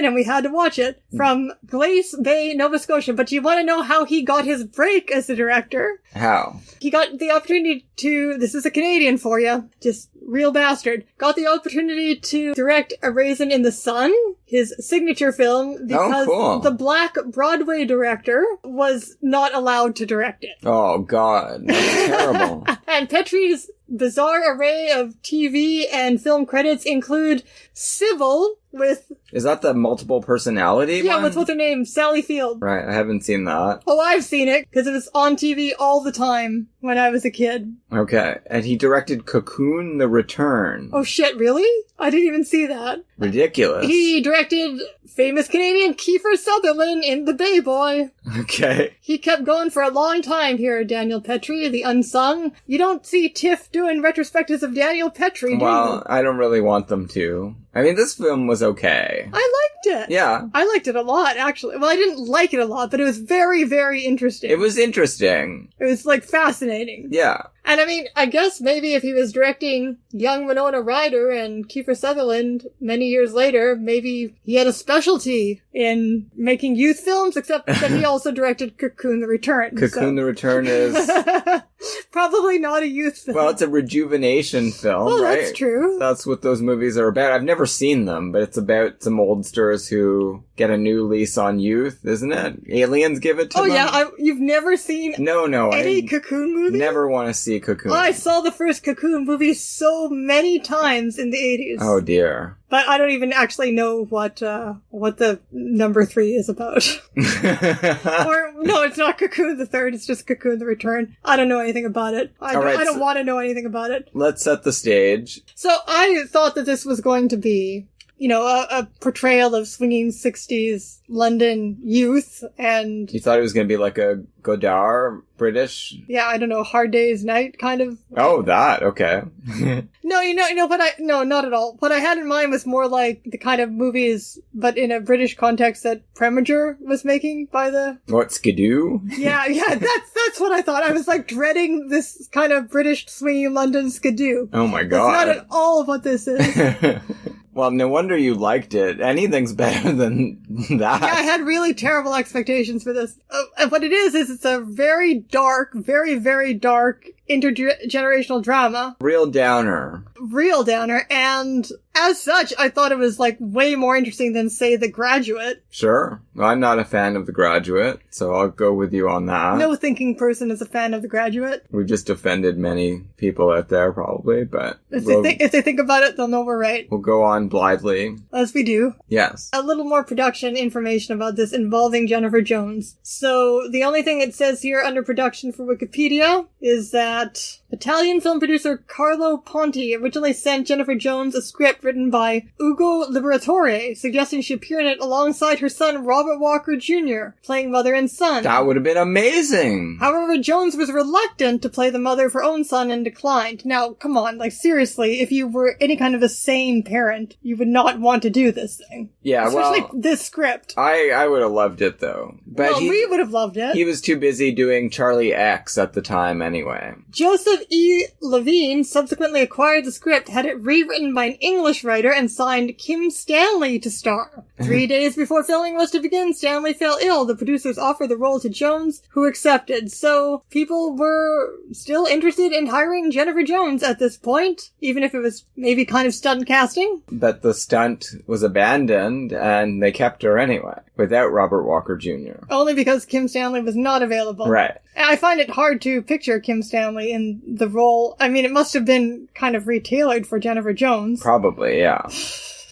and we had to watch it from Glace Bay, Nova Scotia. But do you want to know how he got his break as a director? How? He got the opportunity this is a Canadian for you, just real bastard, got the opportunity to direct A Raisin in the Sun, his signature film, because the black Broadway director was not allowed to direct it. Oh, God. That's terrible. And Petrie's bizarre array of TV and film credits include Sybil with... Is that the multiple personality one? Yeah, what's her name? Sally Field. Right, I haven't seen that. Oh, I've seen it, because it was on TV all the time when I was a kid. Okay, and he directed Cocoon the Return. Oh shit, really? I didn't even see that. Ridiculous. He directed famous Canadian Kiefer Sutherland in The Bay Boy. Okay. He kept going for a long time here, Daniel Petrie, the unsung. You don't see TIFF doing retrospectives of Daniel Petrie, do you? Well, I don't really want them to. I mean, this film was okay. I liked it. Yeah. I liked it a lot, actually. Well, I didn't like it a lot, but it was very, very interesting. It was interesting. It was, fascinating. Yeah. And I mean, I guess maybe if he was directing young Winona Ryder and Kiefer Sutherland many years later, maybe he had a specialty in making youth films, except that he also directed Cocoon the Return. Cocoon the Return is... Probably not a youth film. Well, it's a rejuvenation film, right? That's true. That's what those movies are about. I've never seen them, but it's about some oldsters who get a new lease on youth, isn't it? Aliens give it to them? Oh, yeah. You've never seen any I Cocoon movie? Never want to see Cocoon. I saw the first Cocoon movie so many times in the 80s. Oh, dear. But I don't even actually know what the number 3 is about. Or, no, it's not Cocoon the Third, it's just Cocoon the Return. I don't know anything about it. I don't want to know anything about it. Let's set the stage. So I thought that this was going to be a portrayal of swinging 60s London youth, and You thought it was going to be like a Godard British? yeah, I don't know, Hard Day's Night kind of. Oh, that, okay. No, not at all. What I had in mind was more like the kind of movies, but in a British context that Preminger was making by the... What, Skidoo? Yeah, that's what I thought. I was like dreading this kind of British swinging London skidoo. Oh my That's god. not at all what this is. Well, no wonder you liked it. Anything's better than that. Yeah, I had really terrible expectations for this. And what it is it's a very dark, very, very dark intergenerational drama. Real downer. Real downer. And as such, I thought it was like way more interesting than, say, The Graduate. Sure. Well, I'm not a fan of The Graduate, so I'll go with you on that. No thinking person is a fan of The Graduate. We've just offended many people out there, probably, but If they think about it, they'll know we're right. we'll go on blithely. As we do. Yes. A little more production information about this involving Jennifer Jones. So, the only thing it says here under production for Wikipedia is that Italian film producer Carlo Ponti originally sent Jennifer Jones a script written by Ugo Liberatore, suggesting she appear in it alongside her son Robert Walker Jr., playing mother and son. That would have been amazing. However, Jones was reluctant to play the mother of her own son and declined. Now, come on, like seriously, if you were any kind of a sane parent, you would not want to do this thing. Yeah, Especially well, this script. I would have loved it, though. But Well, we would have loved it. he was too busy doing Charlie X at the time anyway. Joseph E. Levine subsequently acquired the script, had it rewritten by an English writer, and signed Kim Stanley to star. 3 days before filming was to begin, Stanley fell ill. The producers offered the role to Jones, who accepted. So, people were still interested in hiring Jennifer Jones at this point, even if it was maybe kind of stunt casting. But the stunt was abandoned, and they kept her anyway, without Robert Walker Jr. Only because Kim Stanley was not available. Right. And I find it hard to picture Kim Stanley in the role. I mean, it must have been kind of retailored for Jennifer Jones. Probably, yeah.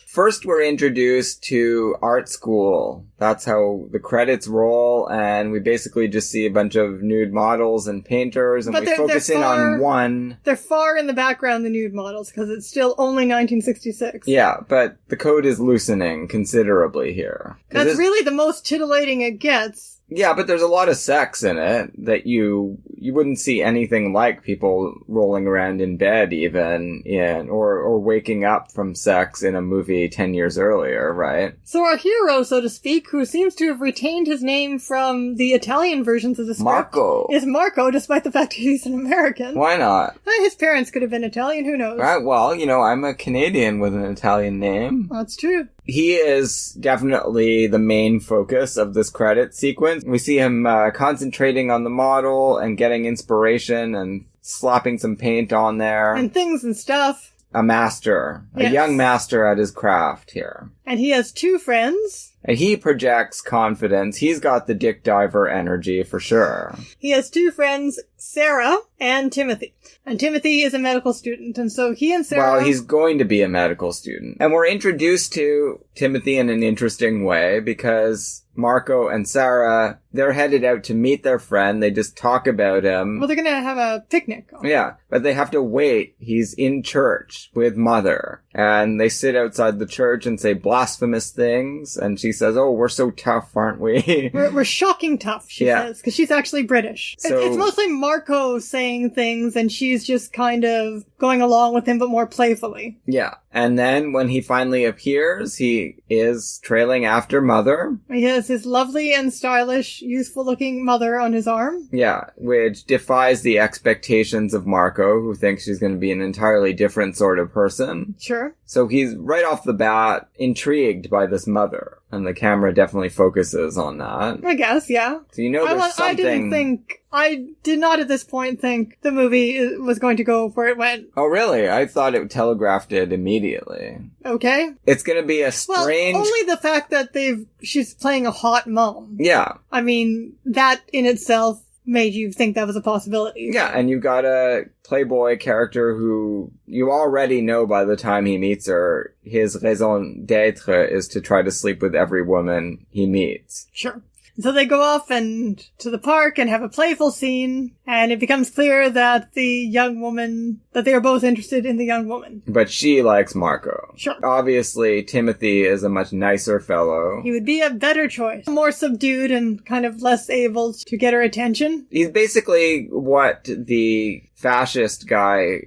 First, we're introduced to art school. That's how the credits roll, and we basically just see a bunch of nude models and painters, and But we they're focus in on one. They're far in the background, the nude models, because it's still only 1966. Yeah, but the code is loosening considerably here. 'Cause That's this- really the most titillating it gets. Yeah, but there's a lot of sex in it that you wouldn't see anything like people rolling around in bed even or waking up from sex in a movie 10 years earlier, right? So our hero, so to speak, who seems to have retained his name from the Italian versions of the script, Marco. is Marco, despite the fact that he's an American. Why not? His parents could have been Italian, who knows? Right, well, I'm a Canadian with an Italian name. That's true. He is definitely the main focus of this credit sequence. We see him concentrating on the model and getting inspiration and slapping some paint on there. And things and stuff. A master. Yes. A young master at his craft here. And he has two friends. And he projects confidence. He's got the Dick Diver energy for sure. He has two friends, Sarah and Timothy. And Timothy is a medical student, and so he and Sarah... Well, he's going to be a medical student. And we're introduced to Timothy in an interesting way because Marco and Sarah, they're headed out to meet their friend. They just talk about him. Well, they're gonna have a picnic. Yeah, but they have to wait. He's in church with Mother. And they sit outside the church and say blasphemous things. And she says, oh, we're so tough, aren't we? We're shocking tough, she says, because she's actually British. So- It's mostly Marco saying things, and she's just kind of going along with him, but more playfully. Yeah. And then when he finally appears, he is trailing after Mother. He has his lovely and stylish, youthful-looking mother on his arm. Yeah, which defies the expectations of Marco, who thinks she's going to be an entirely different sort of person. Sure. So he's right off the bat intrigued by this mother, and the camera definitely focuses on that. I guess, yeah. So you know there's something... I did not at this point think the movie was going to go where it went. Oh, really? I thought it telegraphed it immediately. Okay. It's going to be a strange... Well, only the fact that she's playing a hot mom. Yeah. I mean, that in itself made you think that was a possibility. Yeah, and you've got a playboy character who you already know by the time he meets her, his raison d'etre is to try to sleep with every woman he meets. Sure. So they go off and to the park and have a playful scene, and it becomes clear that they are both interested in the young woman. But she likes Marco. Sure. Obviously, Timothy is a much nicer fellow. He would be a better choice. More subdued and kind of less able to get her attention. He's basically what the fascist guy,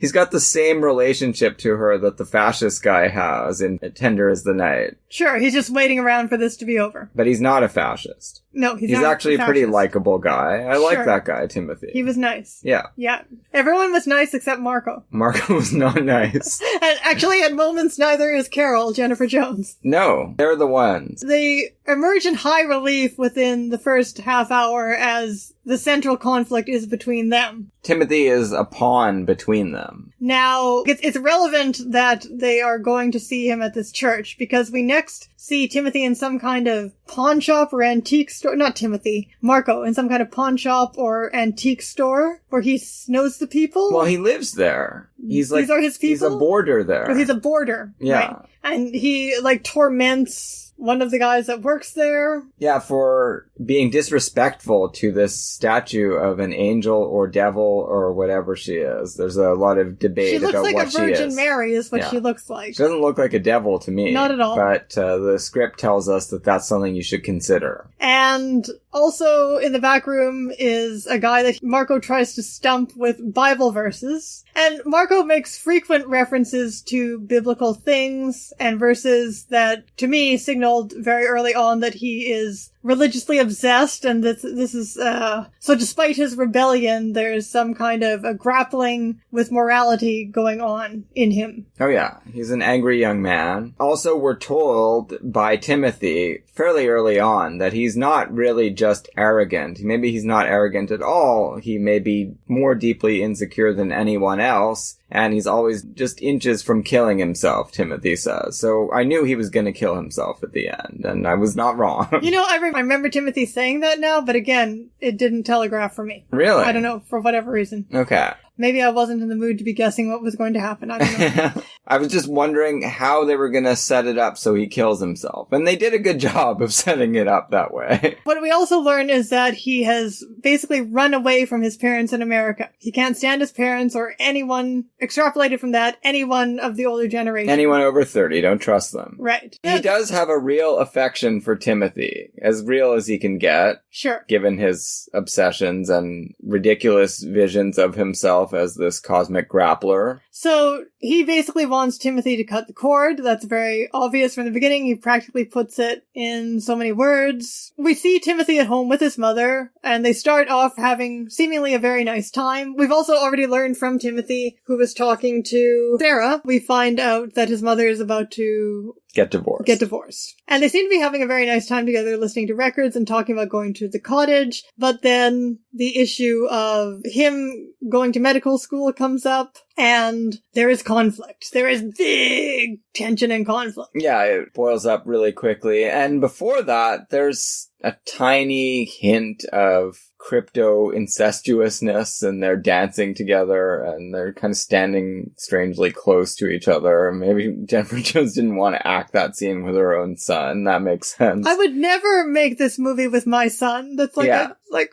he's got the same relationship to her that the fascist guy has in Tender as the Night. Sure, he's just waiting around for this to be over. But he's not a fascist. No, he's He's not actually a pretty likable guy. I like that guy, Timothy. He was nice. Yeah. Yeah. Everyone was nice except Marco. Marco was not nice. And actually, at moments, neither is Carol, Jennifer Jones. No, they're the ones. They emerge in high relief within the first half hour as the central conflict is between them. Timothy is a pawn between them. Now, it's relevant that they are going to see him at this church, because we next see Timothy in some kind of pawn shop or antique store. Not Timothy, Marco, in some kind of pawn shop or antique store where he knows the people. Well, he lives there. These are his people? He's a boarder there. Oh, he's a boarder. Yeah. Right. And he, torments one of the guys that works there. Yeah, for being disrespectful to this statue of an angel or devil or whatever she is. There's a lot of debate about what she is. She looks like a Virgin Mary is what she looks like. She doesn't look like a devil to me. Not at all. But the script tells us that that's something you should consider. And also in the back room is a guy that Marco tries to stump with Bible verses. And Marco makes frequent references to biblical things and verses that, to me, signaled very early on that he is religiously obsessed, and this is, so despite his rebellion, there's some kind of a grappling with morality going on in him. Oh yeah, he's an angry young man. Also, we're told by Timothy fairly early on that he's not really just arrogant. Maybe he's not arrogant at all. He may be more deeply insecure than anyone else. And he's always just inches from killing himself, Timothy says. So I knew he was going to kill himself at the end, and I was not wrong. You know, I remember Timothy saying that now, but again, it didn't telegraph for me. Really? I don't know, for whatever reason. Okay. Maybe I wasn't in the mood to be guessing what was going to happen. I don't know. I was just wondering how they were going to set it up so he kills himself. And they did a good job of setting it up that way. What we also learn is that he has basically run away from his parents in America. He can't stand his parents or anyone, extrapolated from that, anyone of the older generation. Anyone over 30, don't trust them. Right. He does have a real affection for Timothy, as real as he can get. Sure. Given his obsessions and ridiculous visions of himself as this cosmic grappler. So he basically wants Timothy to cut the cord. That's very obvious from the beginning. He practically puts it in so many words. We see Timothy at home with his mother, and they start off having seemingly a very nice time. We've also already learned from Timothy, who was talking to Sarah, we find out that his mother is about to get divorced. And they seem to be having a very nice time together, listening to records and talking about going to the cottage. But then the issue of him going to medical school comes up, and there is conflict. There is big tension and conflict. Yeah, it boils up really quickly. And before that, there's a tiny hint of crypto incestuousness, and they're dancing together and they're kind of standing strangely close to each other. Maybe Jennifer Jones didn't want to act that scene with her own son. That makes sense. I would never make this movie with my son. That's like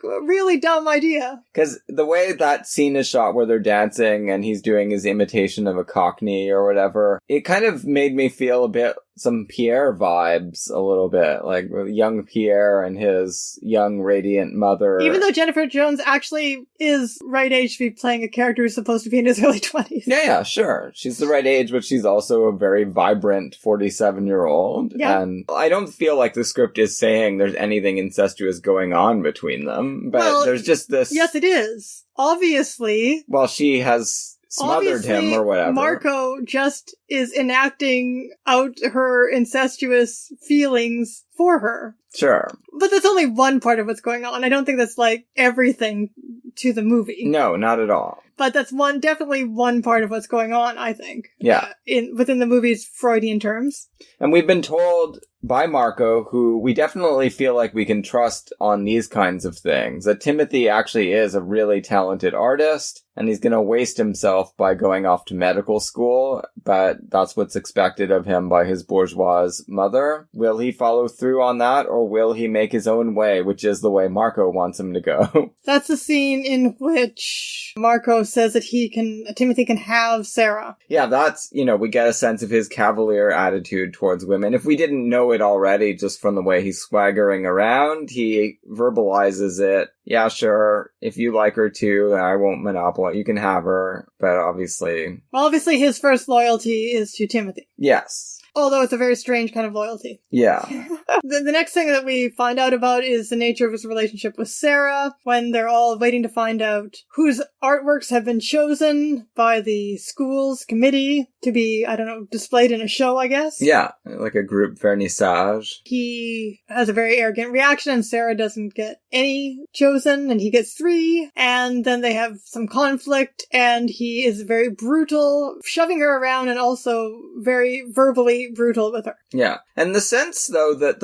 a really dumb idea. Because the way that scene is shot where they're dancing and he's doing his imitation of a Cockney or whatever, it kind of made me feel a bit some Pierre vibes a little bit, like young Pierre and his young radiant mother. Even though Jennifer Jones actually is right age to be playing a character who's supposed to be in his early 20s. Yeah, sure. She's the right age, but she's also a very vibrant 47-year-old. Yeah. And I don't feel like the script is saying there's anything incestuous going on between them, but there's just this... Yes, it is. Obviously. Well, she has smothered him or whatever. Marco just is enacting out her incestuous feelings for her. Sure. But that's only one part of what's going on. I don't think that's like everything to the movie. No, not at all. But that's definitely one part of what's going on, I think. Yeah. Within the movie's Freudian terms. And we've been told by Marco, who we definitely feel like we can trust on these kinds of things. That Timothy actually is a really talented artist, and he's going to waste himself by going off to medical school, but that's what's expected of him by his bourgeois mother. Will he follow through on that, or will he make his own way, which is the way Marco wants him to go? That's the scene in which Marco says that Timothy can have Sarah. Yeah, that's, we get a sense of his cavalier attitude towards women. If we didn't know it already just from the way he's swaggering around, he verbalizes it. Yeah, sure. If you like her too, I won't monopolize. You can have her, but obviously... Well, obviously his first loyalty is to Timothy. Yes. Although it's a very strange kind of loyalty. Yeah. The next thing that we find out about is the nature of his relationship with Sarah, when they're all waiting to find out whose artworks have been chosen by the school's committee to be, displayed in a show, I guess. Yeah, like a group vernissage. He has a very arrogant reaction, and Sarah doesn't get any chosen, and he gets 3, and then they have some conflict, and he is very brutal, shoving her around, and also very verbally brutal with her. Yeah. And the sense, though, that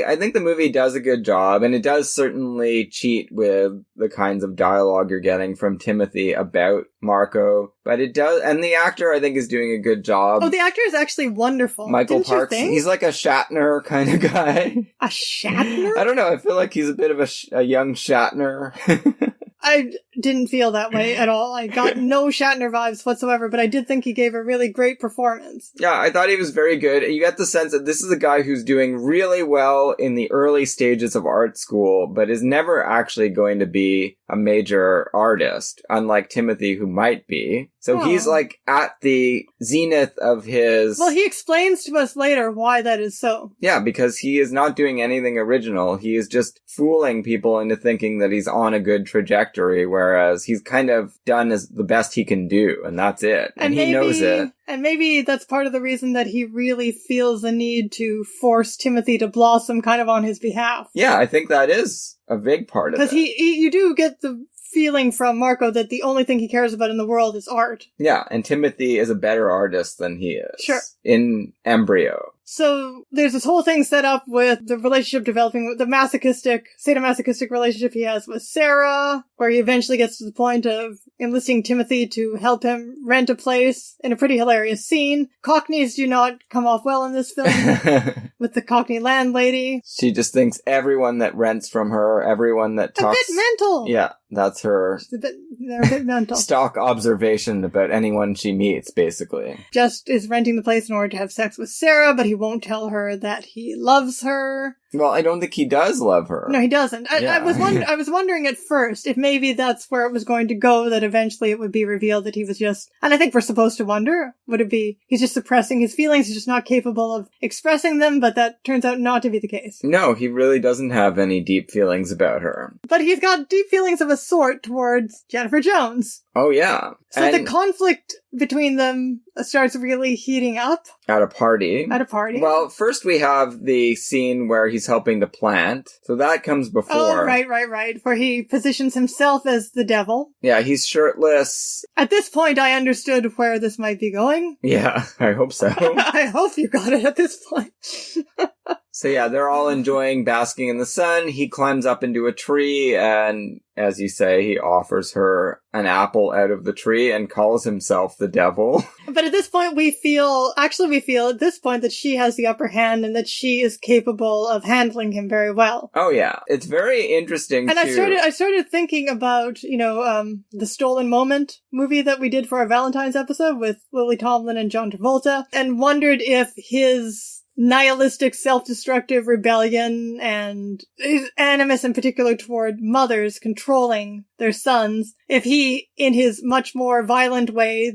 I think the movie does a good job, and it does certainly cheat with the kinds of dialogue you're getting from Timothy about Marco, but it does, and the actor, I think, is doing a good job. Oh, the actor is actually wonderful. Michael Parks, he's like a Shatner kind of guy. A Shatner? I don't know, I feel like he's a bit of a young Shatner. I didn't feel that way at all. I got no Shatner vibes whatsoever, but I did think he gave a really great performance. Yeah, I thought he was very good. You get the sense that this is a guy who's doing really well in the early stages of art school, but is never actually going to be a major artist, unlike Timothy, who might be. So he's like at the zenith of his... Well, he explains to us later why that is so. Yeah, because he is not doing anything original. He is just fooling people into thinking that he's on a good trajectory, whereas he's kind of done as the best he can do, and that's it. And he knows it. And maybe that's part of the reason that he really feels the need to force Timothy to blossom kind of on his behalf. Yeah, I think that is a big part of it. Because you do get the feeling from Marco that the only thing he cares about in the world is art. Yeah, and Timothy is a better artist than he is. Sure. In embryo. So there's this whole thing set up with the relationship developing, the sadomasochistic relationship he has with Sarah, where he eventually gets to the point of enlisting Timothy to help him rent a place in a pretty hilarious scene. Cockneys do not come off well in this film with the Cockney landlady. She just thinks everyone that rents from her, everyone that talks... A bit mental. Yeah, that's her... They're a bit mental. Stock observation about anyone she meets, basically. Just is renting the place in order to have sex with Sarah, but he won't tell her that he loves her. Well, I don't think he does love her. No, he doesn't. I was wondering at first if maybe that's where it was going to go, that eventually it would be revealed that he was just, and I think we're supposed to wonder, would it be, he's just suppressing his feelings, he's just not capable of expressing them, but that turns out not to be the case. No, he really doesn't have any deep feelings about her. But he's got deep feelings of a sort towards Jennifer Jones. Oh, yeah. So the conflict between them starts really heating up. At a party. Well, first we have the scene where he's helping to plant. So that comes before. Oh, right. Where he positions himself as the devil. Yeah, he's shirtless. At this point, I understood where this might be going. Yeah, I hope so. I hope you got it at this point. So yeah, they're all enjoying basking in the sun. He climbs up into a tree and, as you say, he offers her an apple out of the tree and calls himself the devil. But at this point we feel at this point that she has the upper hand and that she is capable of handling him very well. Oh yeah. It's very interesting and I started thinking about, the Stolen Moment movie that we did for our Valentine's episode with Lily Tomlin and John Travolta, and wondered if his nihilistic, self-destructive rebellion and his animus in particular toward mothers controlling their sons, if he, in his much more violent way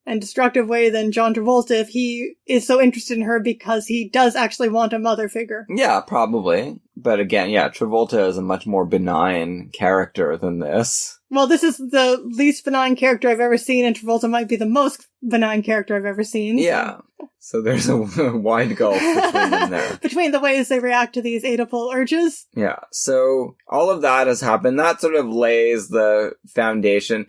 and destructive way than John Travolta, if he is so interested in her because he does actually want a mother figure. Yeah, probably. But again, yeah, Travolta is a much more benign character than this. Well, this is the least benign character I've ever seen, and Travolta might be the most benign character I've ever seen. Yeah. So. So there's a wide gulf between them there. Between the ways they react to these Oedipal urges. Yeah, so all of that has happened. That sort of lays the foundation.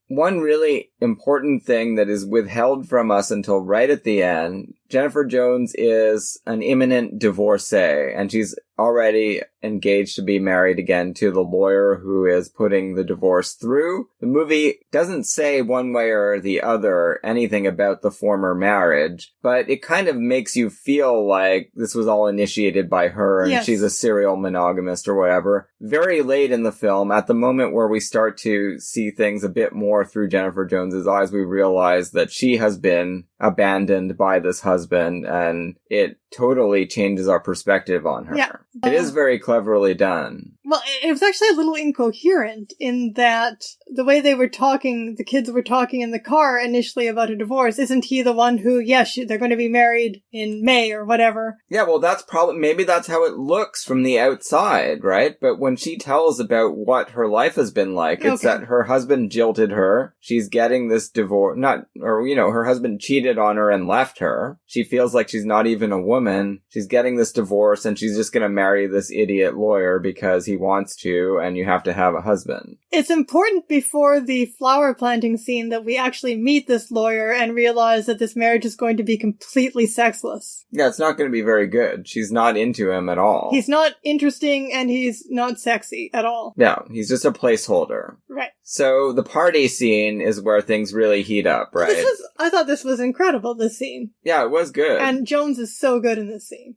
One really important thing that is withheld from us until right at the end, Jennifer Jones is an imminent divorcee, and she's already engaged to be married again to the lawyer who is putting the divorce through. The movie doesn't say one way or the other anything about the former marriage, but it kind of makes you feel like this was all initiated by her and Yes. she's a serial monogamist or whatever. Very late in the film, at the moment where we start to see things a bit more through Jennifer Jones's eyes, we realize that she has been abandoned by this husband, and it totally changes our perspective on her. Yeah. It is very cleverly done. Well, it was actually a little incoherent in that the way they were talking, the kids were talking in the car initially about a divorce. Isn't he the one who, yes, they're going to be married in May or whatever? Yeah, well, that's probably, maybe that's how it looks from the outside, right? But when she tells about what her life has been like, it's that her husband jilted her. She's getting this divorce, her husband cheated on her and left her. She feels like she's not even a woman. She's getting this divorce and she's just going to marry this idiot lawyer because he wants to, and you have to have a husband. It's important before the flower planting scene that we actually meet this lawyer and realize that this marriage is going to be completely sexless. Yeah, it's not going to be very good. She's not into him at all. He's not interesting and he's not sexy at all. No, he's just a placeholder. Right. So the party scene is where things really heat up, right? I thought this was incredible, this scene. Yeah, it was good. And Jones is so good in this scene.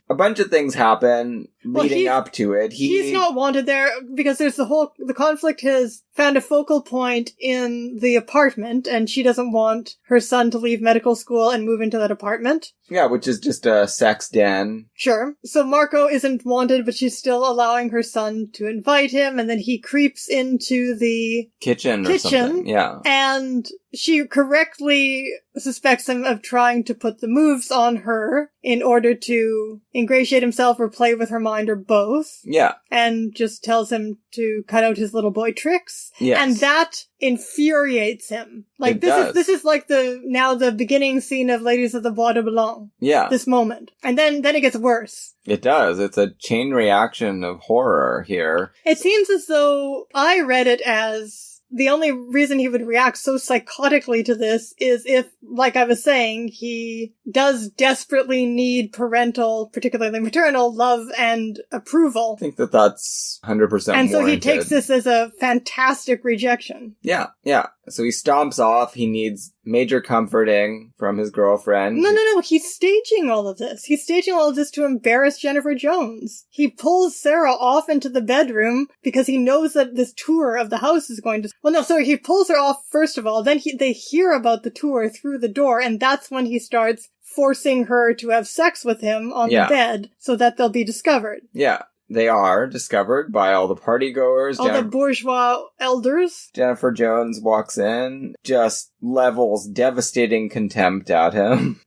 A bunch of things happen leading up to it. He's not wanted there because there's the conflict has found a focal point in the apartment, and she doesn't want her son to leave medical school and move into that apartment. Yeah, which is just a sex den. Sure. So Marco isn't wanted, but she's still allowing her son to invite him, and then he creeps into the kitchen or something. Yeah. And she correctly suspects him of trying to put the moves on her in order to ingratiate himself or play with her mind or both. Yeah. And just tells him to cut out his little boy tricks. Yes. And that infuriates him. Like, this is like the beginning scene of Ladies of the Bois de Boulogne. Yeah. This moment. And then it gets worse. It does. It's a chain reaction of horror here. It seems as though I read it as the only reason he would react so psychotically to this is if, like I was saying, he does desperately need parental, particularly maternal, love and approval. I think that's 100% And so warranted. he takes this as a fantastic rejection. Yeah, yeah. So he stomps off. He needs major comforting from his girlfriend. No. He's staging all of this. He's staging all of this to embarrass Jennifer Jones. He pulls Sarah off into the bedroom because he knows that this tour of the house is going to... Well, no, sorry, he pulls her off first of all. Then they hear about the tour through the door, and that's when he starts forcing her to have sex with him on the bed so that they'll be discovered. Yeah. They are discovered by all the partygoers. All the bourgeois elders. Jennifer Jones walks in, just levels devastating contempt at him.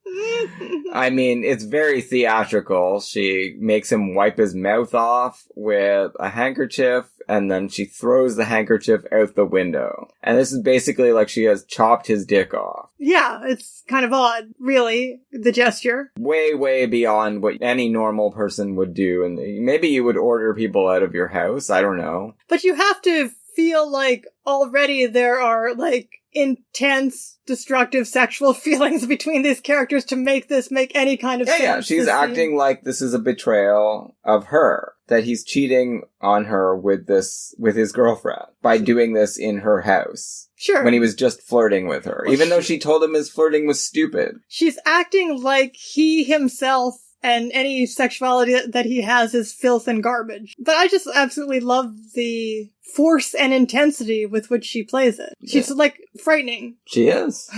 I mean, it's very theatrical. She makes him wipe his mouth off with a handkerchief, and then she throws the handkerchief out the window. And this is basically like she has chopped his dick off. Yeah, it's kind of odd, really, the gesture. Way, way beyond what any normal person would do. And maybe you would order people out of your house. I don't know. But you have to feel like already there are, like, intense, destructive sexual feelings between these characters to make this make any kind of sense. Yeah, she's acting like this is a betrayal of her, that he's cheating on her with his girlfriend by doing this in her house. Sure. When he was just flirting with her, even though she told him his flirting was stupid. She's acting like he himself and any sexuality that he has is filth and garbage. But I just absolutely love the force and intensity with which she plays it. She's, like, frightening. She is.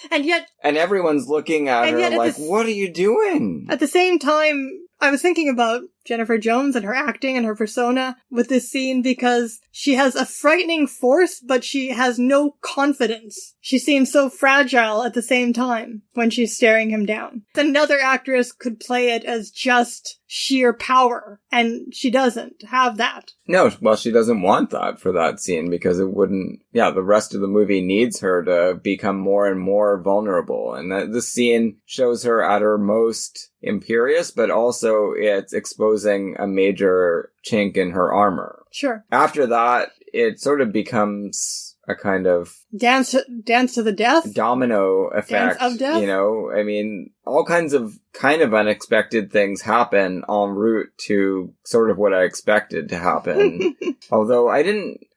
And yet... And everyone's looking at her like, what are you doing? At the same time, I was thinking about Jennifer Jones and her acting and her persona with this scene because she has a frightening force, but she has no confidence. She seems so fragile at the same time when she's staring him down. Another actress could play it as just sheer power, and she doesn't have that. No, well, she doesn't want that for that scene because it wouldn't, the rest of the movie needs her to become more and more vulnerable. And this scene shows her at her most imperious, but also it's exposing a major chink in her armor. Sure. After that, it sort of becomes a kind of dance to the death, domino effect. Dance of death. You know, I mean, all kinds of kind of unexpected things happen en route to sort of what I expected to happen. Although I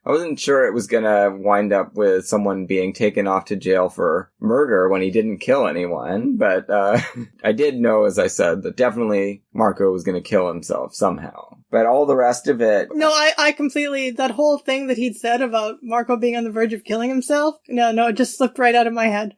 wasn't sure it was gonna wind up with someone being taken off to jail for murder when he didn't kill anyone. But I did know, as I said, that definitely Marco was gonna kill himself somehow. But all the rest of it... No, I completely... That whole thing that he'd said about Marco being on the verge of killing himself, no, it just slipped right out of my head.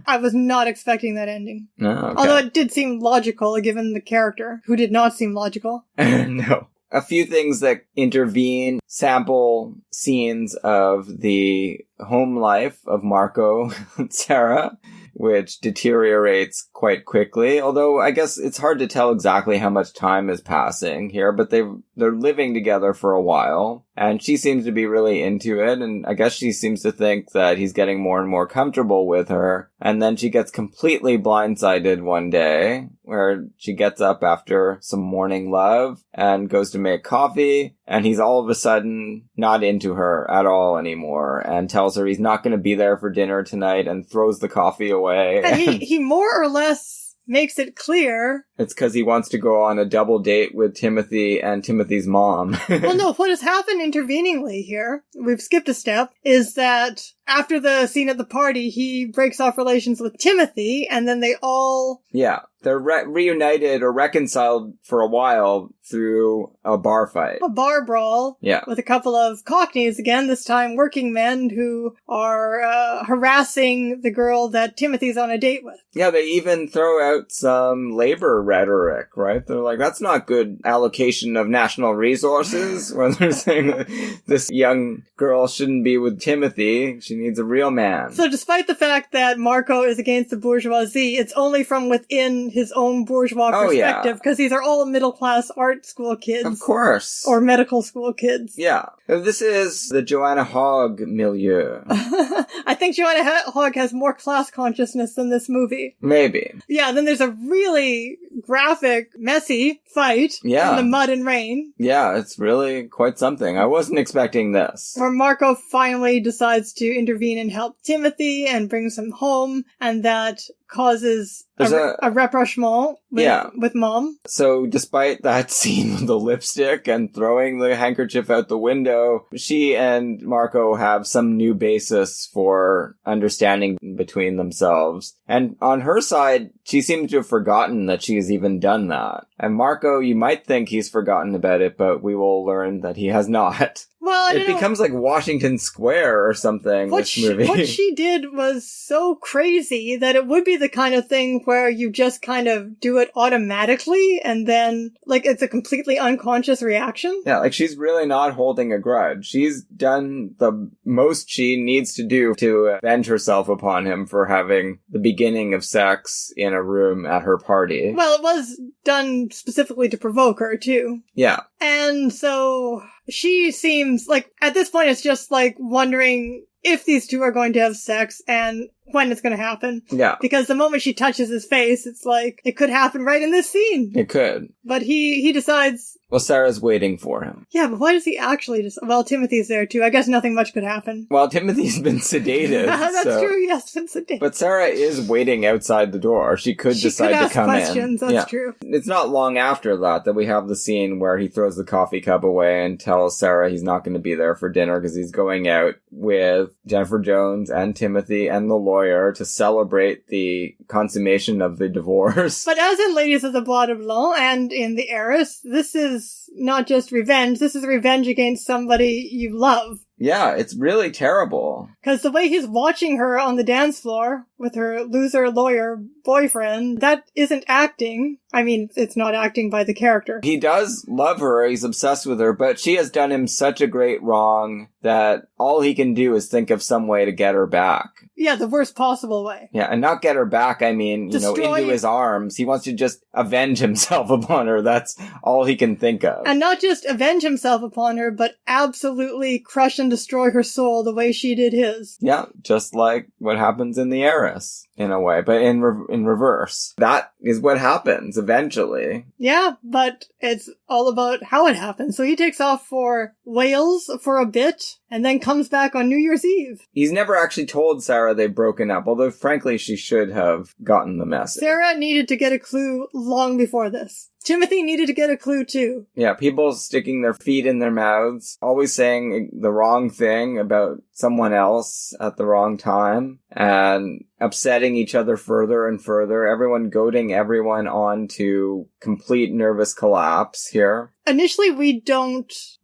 I was not expecting that ending. Oh, okay. Although it did seem logical, given the character, who did not seem logical. No. A few things that intervene, sample scenes of the home life of Marco and Sarah, which deteriorates quite quickly. Although I guess it's hard to tell exactly how much time is passing here, but they're living together for a while, and she seems to be really into it, and I guess she seems to think that he's getting more and more comfortable with her, and then she gets completely blindsided one day, where she gets up after some morning love and goes to make coffee, and he's all of a sudden not into her at all anymore, and tells her he's not going to be there for dinner tonight, and throws the coffee away. And he more or less makes it clear. It's because he wants to go on a double date with Timothy and Timothy's mom. Well, no, what has happened interveningly here, we've skipped a step, is that after the scene at the party, he breaks off relations with Timothy, and then they all... Yeah, they're reunited or reconciled for a while through a bar fight. A bar brawl. Yeah. With a couple of cockneys, again, this time working men who are harassing the girl that Timothy's on a date with. Yeah, they even throw out some labor rhetoric, right? They're like, that's not good allocation of national resources, when they're saying that this young girl shouldn't be with Timothy. She needs a real man. So despite the fact that Marco is against the bourgeoisie, it's only from within his own bourgeois perspective, because these are all middle-class art school kids. Of course. Or medical school kids. Yeah. This is the Joanna Hogg milieu. I think Joanna Hogg has more class consciousness than this movie. Maybe. Yeah, then there's a really graphic, messy fight in the mud and rain. Yeah, it's really quite something. I wasn't expecting this. Where Marco finally decides to intervene and help Timothy and brings him home, and that causes a rapprochement with Mom. So despite that scene with the lipstick and throwing the handkerchief out the window, she and Marco have some new basis for understanding between themselves. And on her side, she seems to have forgotten that she's even done that. And Marco, you might think he's forgotten about it, but we will learn that he has not. Well, it becomes like Washington Square or something, this movie. What she did was so crazy that it would be the kind of thing where you just kind of do it automatically and then, like, it's a completely unconscious reaction. Yeah, like, she's really not holding a grudge. She's done the most she needs to do to avenge herself upon him for having the beginning of sex in a room at her party. Well, it was done specifically to provoke her, too. Yeah. And so she seems like, at this point, it's just like wondering if these two are going to have sex and when it's going to happen. Yeah. Because the moment she touches his face, it's like, it could happen right in this scene. It could. But he decides... Well, Sarah's waiting for him. Yeah, but why does he actually just... Well, Timothy's there, too. I guess nothing much could happen. Well, Timothy's been sedated. That's true, yes, been sedated. But Sarah is waiting outside the door. She could decide to come questions, in. That's true. It's not long after that we have the scene where he throws the coffee cup away and tells Sarah he's not going to be there for dinner because he's going out with Jennifer Jones and Timothy and the lawyer to celebrate the consummation of the divorce. But as in Ladies of the Bois de Blanc and in The Heiress, this is not just revenge. This is revenge against somebody you love. Yeah, it's really terrible. Because the way he's watching her on the dance floor with her loser lawyer boyfriend, that isn't acting. I mean, it's not acting by the character. He does love her, he's obsessed with her, but she has done him such a great wrong that all he can do is think of some way to get her back. Yeah, the worst possible way. Yeah, and not get her back, I mean, Destroy... into his arms. He wants to just avenge himself upon her. That's all he can think of. And not just avenge himself upon her, but absolutely crush and destroy her soul the way she did his. Yeah, just like what happens in The Heiress, in a way, but in reverse. That is what happens, eventually. Yeah, but it's all about how it happens. So he takes off for Wales for a bit, and then comes back on New Year's Eve. He's never actually told Sarah they've broken up, although frankly she should have gotten the message. Sarah needed to get a clue long before this. Timothy needed to get a clue too. Yeah, people sticking their feet in their mouths, always saying the wrong thing about someone else at the wrong time, and upsetting each other further and further, everyone goading everyone on to complete nervous collapse here. Initially, we're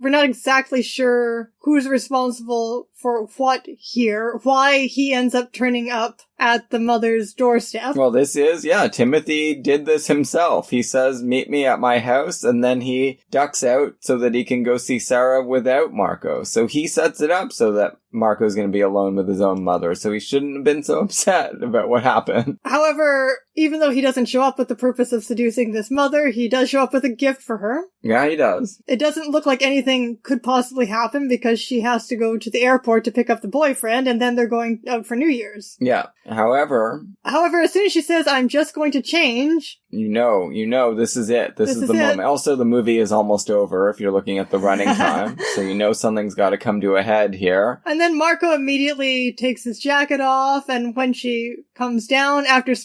not exactly sure who's responsible for what here, why he ends up turning up at the mother's doorstep. Well, Timothy did this himself. He says, meet me at my house, and then he ducks out so that he can go see Sarah without Marco. So he sets it up so that Marco's going to be alone with his own mother, so he shouldn't have been so upset about what happened. However, even though he doesn't show up with the purpose of seducing this mother, he does show up with a gift for her. Yeah, he does. It doesn't look like anything could possibly happen because she has to go to the airport to pick up the boyfriend, and then they're going out for New Year's. Yeah. However, as soon as she says, I'm just going to change... You know, this is it. This is the moment. Also, the movie is almost over if you're looking at the running time. So something's got to come to a head here. And then Marco immediately takes his jacket off, and when she comes down after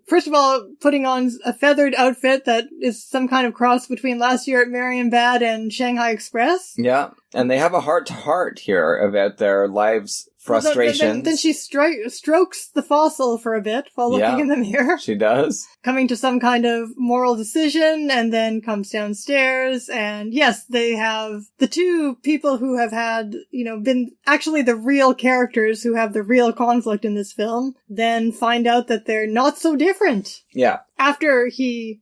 first of all, putting on a feathered outfit that is some kind of cross between Last Year at Marienbad and Shanghai Express. Yeah, and they have a heart-to-heart here about their lives' frustrations. Then she strokes the fossil for a bit while looking in the mirror. She does. Coming to some kind of moral decision, and then comes downstairs. And yes, they have the two people who have had, been actually the real characters who have the real conflict in this film, then find out that they're not so different. Yeah. After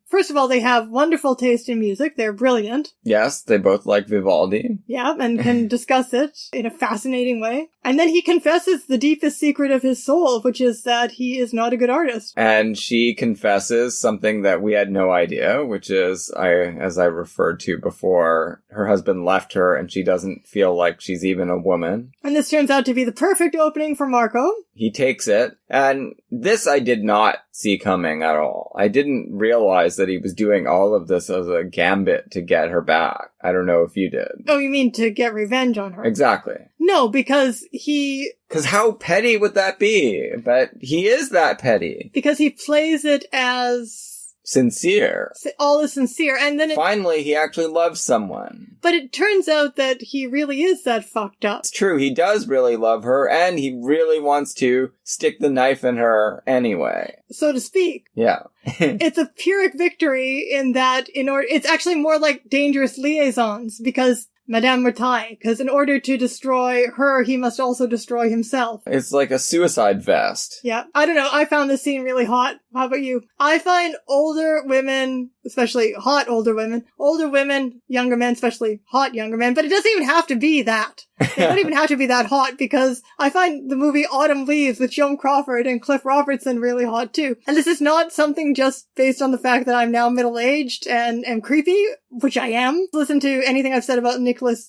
first of all, they have wonderful taste in music. They're brilliant. Yes, they both like Vivaldi. Yeah, and can discuss it in a fascinating way. And then he confesses the deepest secret of his soul, which is that he is not a good artist. And she confesses something that we had no idea, which is, as I referred to before, her husband left her and she doesn't feel like she's even a woman. And this turns out to be the perfect opening for Marco. He takes it, and this I did not see coming at all. I didn't realize that he was doing all of this as a gambit to get her back. I don't know if you did. Oh, you mean to get revenge on her? Exactly. No, because Because how petty would that be? But he is that petty. Because he plays it as... sincere. All is sincere, and then finally, he actually loves someone. But it turns out that he really is that fucked up. It's true, he does really love her, and he really wants to stick the knife in her anyway. So to speak. Yeah. It's a Pyrrhic victory in that it's actually more like Dangerous Liaisons, because Madame Mertaille, because in order to destroy her, he must also destroy himself. It's like a suicide vest. Yeah. I don't know. I found this scene really hot. How about you? I find older women, especially hot older women, younger men, especially hot younger men, but it doesn't even have to be that. They don't even have to be that hot, because I find the movie Autumn Leaves with Joan Crawford and Cliff Robertson really hot too. And this is not something just based on the fact that I'm now middle-aged and am creepy, which I am. Listen to anything I've said about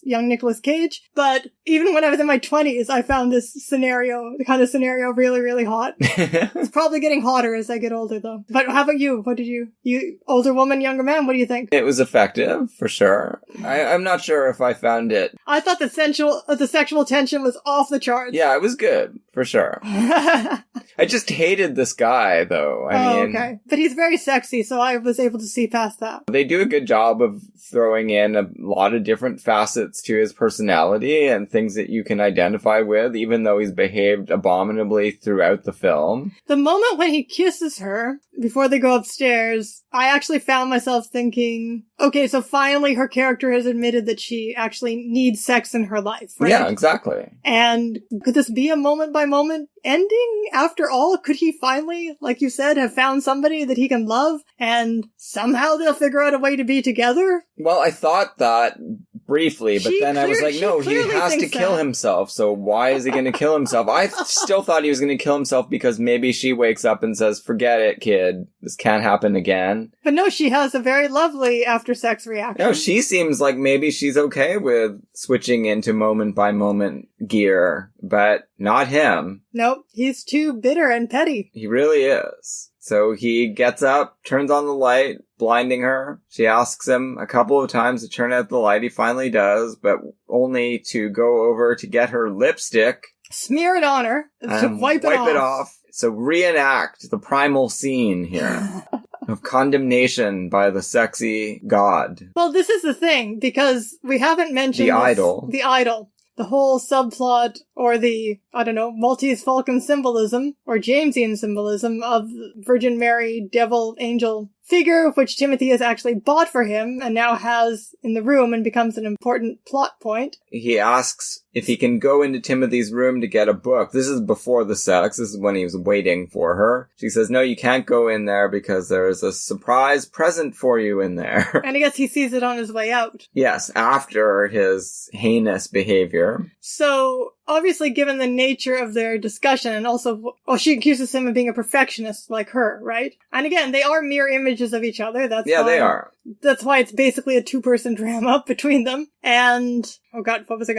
young Nicolas Cage. But even when I was in my 20s, I found the kind of scenario really, really hot. It's probably getting hotter as I get older though. But how about you? What did you older woman, younger man, what do you think? It was effective, for sure. I'm not sure if I found it. I thought the sexual tension was off the charts. Yeah, it was good, for sure. I just hated this guy, though. I mean, okay. But he's very sexy, so I was able to see past that. They do a good job of throwing in a lot of different facets to his personality and things that you can identify with, even though he's behaved abominably throughout the film. The moment when he kisses her, before they go upstairs, I actually found found myself thinking, okay, so finally her character has admitted that she actually needs sex in her life, right? Yeah, exactly. And could this be a moment-by-moment ending after all? Could he finally, like you said, have found somebody that he can love and somehow they'll figure out a way to be together? Well, I thought that briefly, but then I was like, no, he has to kill himself, so why is he going to kill himself? I still thought he was going to kill himself because maybe she wakes up and says, forget it, kid, this can't happen again. But no, she has a very lovely after-sex reaction. No, she seems like maybe she's okay with switching into moment-by-moment gear, but not him. Nope, he's too bitter and petty. He really is. So he gets up, turns on the light, blinding her. She asks him a couple of times to turn out the light. He finally does, but only to go over to get her lipstick. Smear it on her. To wipe it off. So reenact the primal scene here of condemnation by the sexy god. Well, this is the thing, because we haven't mentioned The idol. The idol. The whole subplot, or the, I don't know, Maltese Falcon symbolism, or Jamesian symbolism of Virgin Mary, devil, angel figure, which Timothy has actually bought for him and now has in the room and becomes an important plot point. He asks if he can go into Timothy's room to get a book. This is before the sex. This is when he was waiting for her. She says, no, you can't go in there because there is a surprise present for you in there. And I guess he sees it on his way out. Yes, after his heinous behavior. So, obviously, given the nature of their discussion, and also, she accuses him of being a perfectionist like her, right? And again, they are mirror images of each other. That's yeah, fine. they are. That's why it's basically a two-person drama between them. And, oh god, where was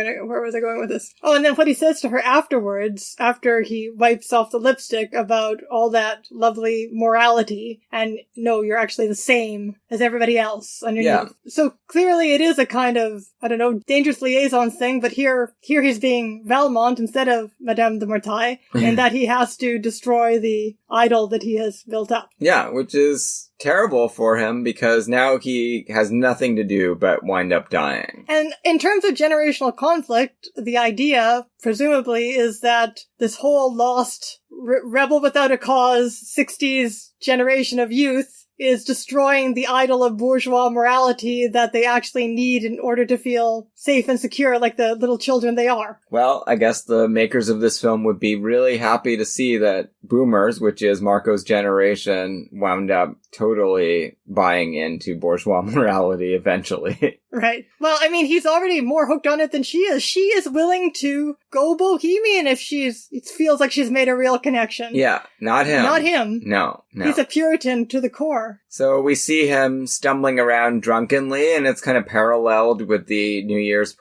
I going with this? Oh, and then what he says to her afterwards, after he wipes off the lipstick about all that lovely morality, and no, you're actually the same as everybody else underneath. Yeah. So clearly it is a kind of, I don't know, dangerous liaison thing, but here he's being Valmont instead of Madame de Mortaille, and that he has to destroy the idol that he has built up. Yeah, which is terrible for him because now he has nothing to do but wind up dying. And in terms of generational conflict, the idea, presumably, is that this whole lost, rebel without a cause, 60s generation of youth is destroying the idol of bourgeois morality that they actually need in order to feel safe and secure like the little children they are. Well, I guess the makers of this film would be really happy to see that boomers, which is Marco's generation, wound up totally buying into bourgeois morality eventually. Right. Well, I mean, he's already more hooked on it than she is. She is willing to go bohemian if it feels like she's made a real connection. Yeah, not him. Not him. No. He's a Puritan to the core. So we see him stumbling around drunkenly, and it's kind of paralleled with the New Year's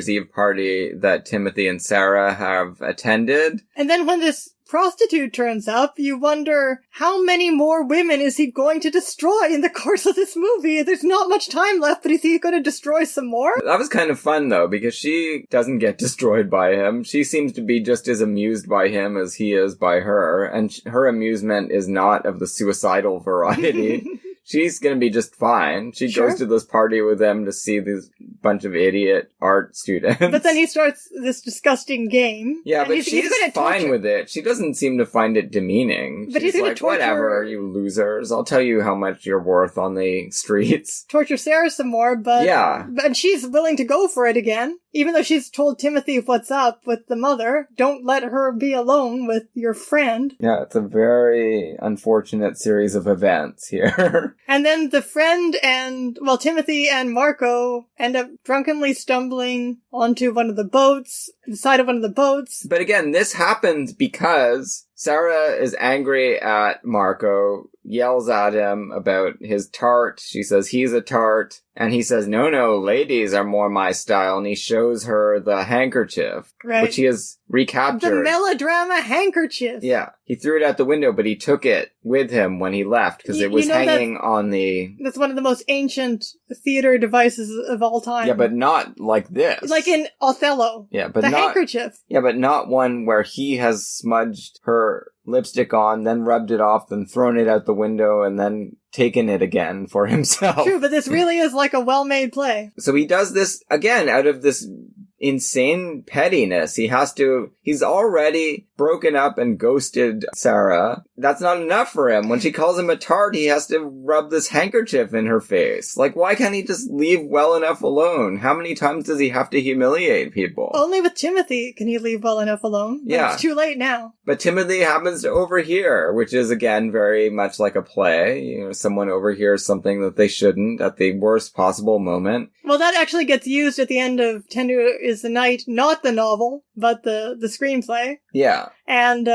Eve party that Timothy and Sarah have attended. And then when this prostitute turns up, you wonder how many more women is he going to destroy in the course of this movie? There's not much time left, but is he going to destroy some more? That was kind of fun, though, because she doesn't get destroyed by him. She seems to be just as amused by him as he is by her, and her amusement is not of the suicidal variety. She's gonna be just fine. She goes to this party with them to see this bunch of idiot art students. But then he starts this disgusting game. Yeah, but she's fine with it. She doesn't seem to find it demeaning. But she's he's gonna like, whatever, you losers. I'll tell you how much you're worth on the streets. Torture Sarah some more, but... Yeah. And she's willing to go for it again. Even though she's told Timothy what's up with the mother. Don't let her be alone with your friend. Yeah, it's a very unfortunate series of events here. And then the friend and, Timothy and Marco end up drunkenly stumbling onto one of the boats, the side of one of the boats. But again, this happens because Sarah is angry at Marco, yells at him about his tart. She says he's a tart. And he says, no, ladies are more my style. And he shows her the handkerchief, which he has recaptured. The melodrama handkerchief. Yeah. He threw it out the window, but he took it with him when he left because it was hanging on the... That's one of the most ancient theater devices of all time. Yeah, but not like this. Like in Othello. Yeah, but the not... handkerchief. Yeah, but not one where he has smudged her lipstick on, then rubbed it off, then thrown it out the window, and then taken it again for himself. True, but this really is like a well-made play. So he does this, again, out of this insane pettiness. He's already broken up and ghosted Sarah. That's not enough for him. When she calls him a tart, he has to rub this handkerchief in her face. Like, why can't he just leave well enough alone? How many times does he have to humiliate people? Only with Timothy can he leave well enough alone. But Yeah. it's too late now. But Timothy happens to overhear, which is, again, very much like a play. You know, someone overhears something that they shouldn't at the worst possible moment. Well, that actually gets used at the end of Tender is the Night, not the novel, but the screenplay. Yeah. And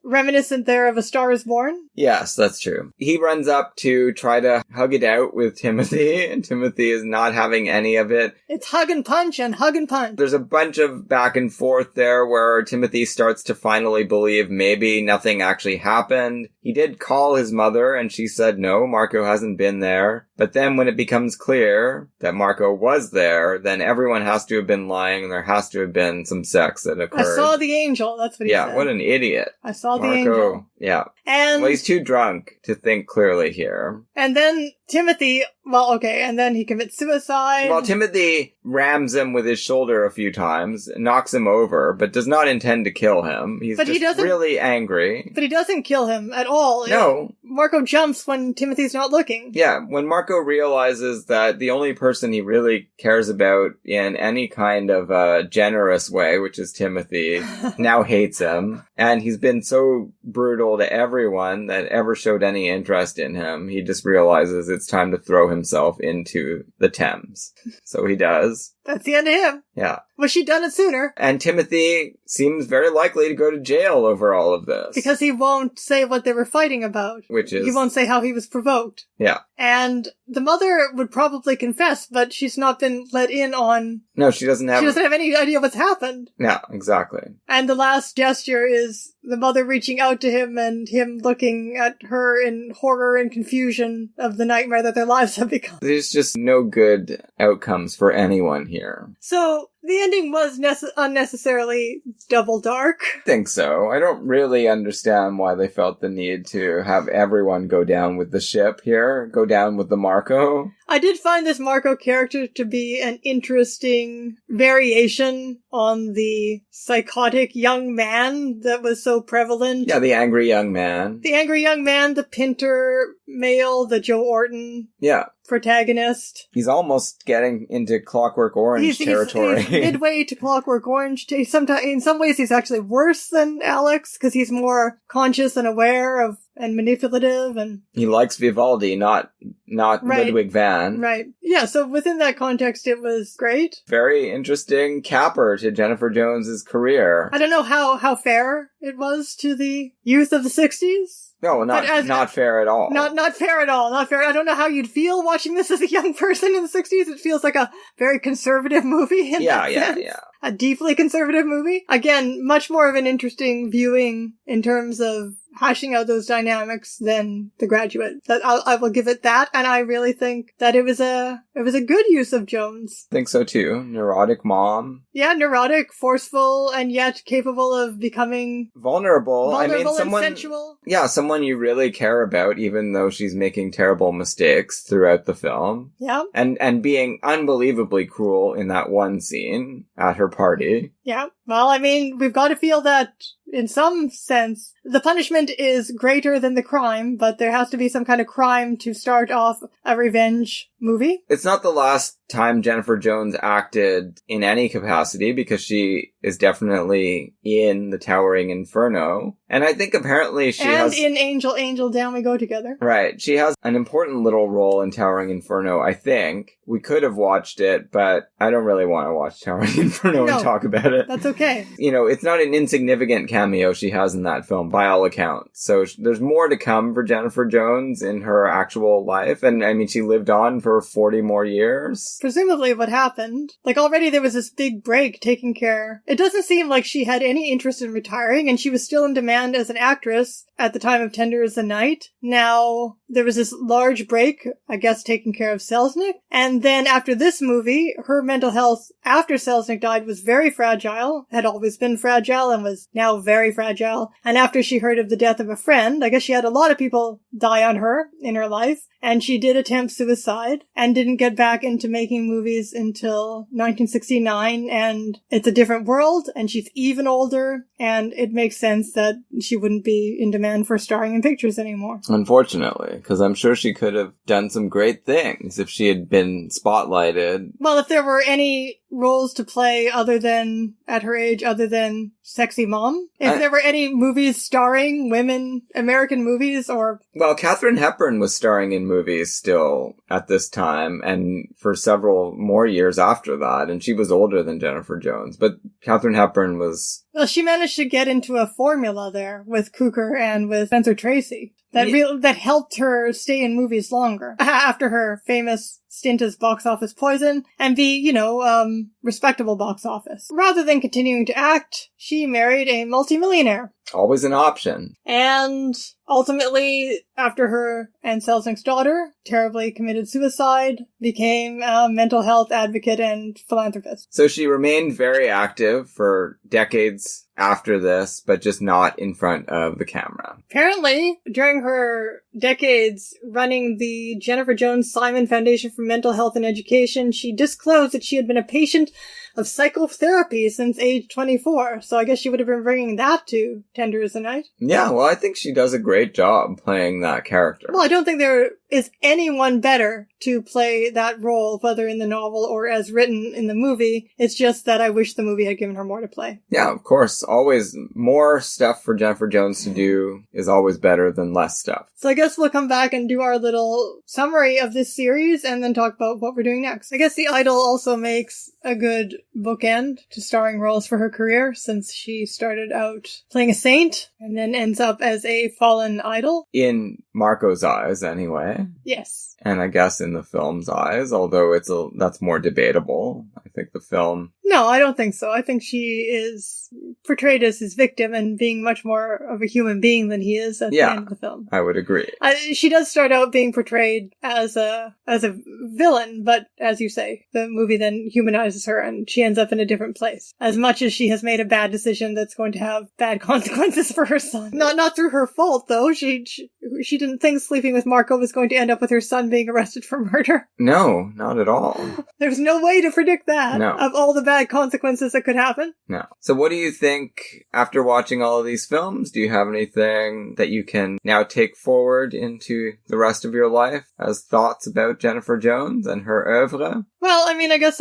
reminiscent there of A Star is Born. Yes, that's true. He runs up to try to hug it out with Timothy, and Timothy is not having any of it. It's hug and punch and hug and punch. There's a bunch of back and forth there where Timothy starts to finally believe maybe nothing actually happened. He did call his mother, and she said no, Marco hasn't been there. But then when it becomes clear that Marco was there, then everyone has to have been lying, and there has to have been some sex that occurred. I saw the angel, that's what he said. Yeah, what an idiot. I saw the Marco, angel. yeah. And Well, he's too drunk to think clearly here. and then Timothy, well, okay, and then he commits suicide. Well, Timothy rams him with his shoulder a few times, knocks him over, but does not intend to kill him. He's But he just doesn't- really angry. But he doesn't kill him at all. No. Marco jumps when Timothy's not looking. Yeah, when Marco realizes that the only person he really cares about in any kind of a generous way, which is Timothy, now hates him, and he's been so brutal to everyone that ever showed any interest in him, he just realizes it's time to throw himself into the Thames. So he does. That's the end of him. Yeah. Wish she'd done it sooner. And Timothy seems very likely to go to jail over all of this. Because he won't say what they were fighting about. Which is... He won't say how he was provoked. Yeah. And the mother would probably confess, but she's not been let in on... No, she doesn't have... She doesn't have any idea what's happened. Yeah, exactly. And the last gesture is the mother reaching out to him and him looking at her in horror and confusion of the nightmare that their lives have become. There's just no good outcomes for anyone here. So, the ending was unnecessarily double dark. I think so. I don't really understand why they felt the need to have everyone go down with the ship here, go down with the Marco. I did find this Marco character to be an interesting variation on the psychotic young man that was so prevalent. Yeah, the angry young man. The angry young man, the Pinter male, the Joe Orton Yeah. protagonist. He's almost getting into Clockwork Orange territory. He's midway to Clockwork Orange. Sometimes, in some ways, he's actually worse than Alex because he's more conscious and aware of and manipulative and He likes Vivaldi, not Right. Ludwig van. right. Yeah. So within that context, it was great. Very interesting capper to Jennifer Jones's career. I don't know how fair it was to the youth of the 60s. No, But as- not fair at all. Not fair at all. Not fair. I don't know how you'd feel watching this as a young person in the 60s. It feels like a very conservative movie. In that sense. Yeah. A deeply conservative movie. Again, much more of an interesting viewing in terms of hashing out those dynamics than The Graduate. That I will give it that, and I really think that it was a good use of Jones. Think so too. Neurotic mom. Yeah, neurotic, forceful, and yet capable of becoming Vulnerable. vulnerable someone, and sensual. Yeah, someone you really care about, even though she's making terrible mistakes throughout the film. Yeah, And being unbelievably cruel in that one scene at her party. yeah. Well, I mean, we've got to feel that in some sense, the punishment is greater than the crime, but there has to be some kind of crime to start off a revenge movie. It's not the last time Jennifer Jones acted in any capacity, because she is definitely in The Towering Inferno. And I think apparently she has... in Angel, Angel, Down We Go Together. Right. She has an important little role in Towering Inferno, I think. We could have watched it, but I don't really want to watch Towering Inferno No. and talk about it. That's okay. You know, it's not an insignificant cameo she has in that film, by all accounts. So there's more to come for Jennifer Jones in her actual life. And I mean, she lived on for 40 more years. Presumably what happened, like already there was this big break taking care. It doesn't seem like she had any interest in retiring, and she was still in demand as an actress at the time of Tender is the Night. Now, there was this large break, I guess, taking care of Selznick. And then after this movie, her mental health after Selznick died was very fragile, had always been fragile and was now very fragile. And after she heard of the death of a friend, I guess she had a lot of people die on her in her life, and she did attempt suicide. suicide and didn't get back into making movies until 1969, and it's a different world, and she's even older, and it makes sense that she wouldn't be in demand for starring in pictures anymore. Unfortunately, because I'm sure she could have done some great things if she had been spotlighted. Well, if there were any roles to play other than, at her age, other than sexy mom, if there were any movies starring women, American movies, or... Well, Katharine Hepburn was starring in movies still at this time, and for several more years after that, and she was older than Jennifer Jones, but Katharine Hepburn was... Well, she managed to get into a formula there with Cooker and with Spencer Tracy that helped her stay in movies longer after her famous stint as box office poison and be, respectable box office. Rather than continuing to act, she married a multimillionaire. Always an option. And ultimately, after her and Selznick's daughter terribly committed suicide, became a mental health advocate and philanthropist. So she remained very active for decades after this, but just not in front of the camera. Apparently, during her decades running the Jennifer Jones Simon Foundation for Mental Health and Education, she disclosed that she had been a patient of psychotherapy since age 24. So I guess she would have been bringing that to Tender as the Night. Yeah, well, I think she does a great job playing that character. Well, I don't think there is anyone better to play that role, whether in the novel or as written in the movie. It's just that I wish the movie had given her more to play. Yeah, of course. Always more stuff for Jennifer Jones to do is always better than less stuff. So I guess we'll come back and do our little summary of this series and then talk about what we're doing next. I guess The Idol also makes a good bookend to starring roles for her career, since she started out playing a saint and then ends up as a fallen idol. In Marco's eyes, anyway. Yes. And I guess in the film's eyes, although that's more debatable. I think the film... No, I don't think so. I think she is portrayed as his victim and being much more of a human being than he is at the end of the film. I would agree. She does start out being portrayed as a villain, but as you say, the movie then humanizes her and she ends up in a different place. As much as she has made a bad decision that's going to have bad consequences for her son. Not through her fault, though. She didn't think sleeping with Marco was going to end up with her son being arrested for murder. No, not at all. There's no way to predict that. No. Of all the bad consequences that could happen. No. So what do you think after watching all of these films? Do you have anything that you can now take forward into the rest of your life as thoughts about Jennifer Jones and her oeuvre? Well, I guess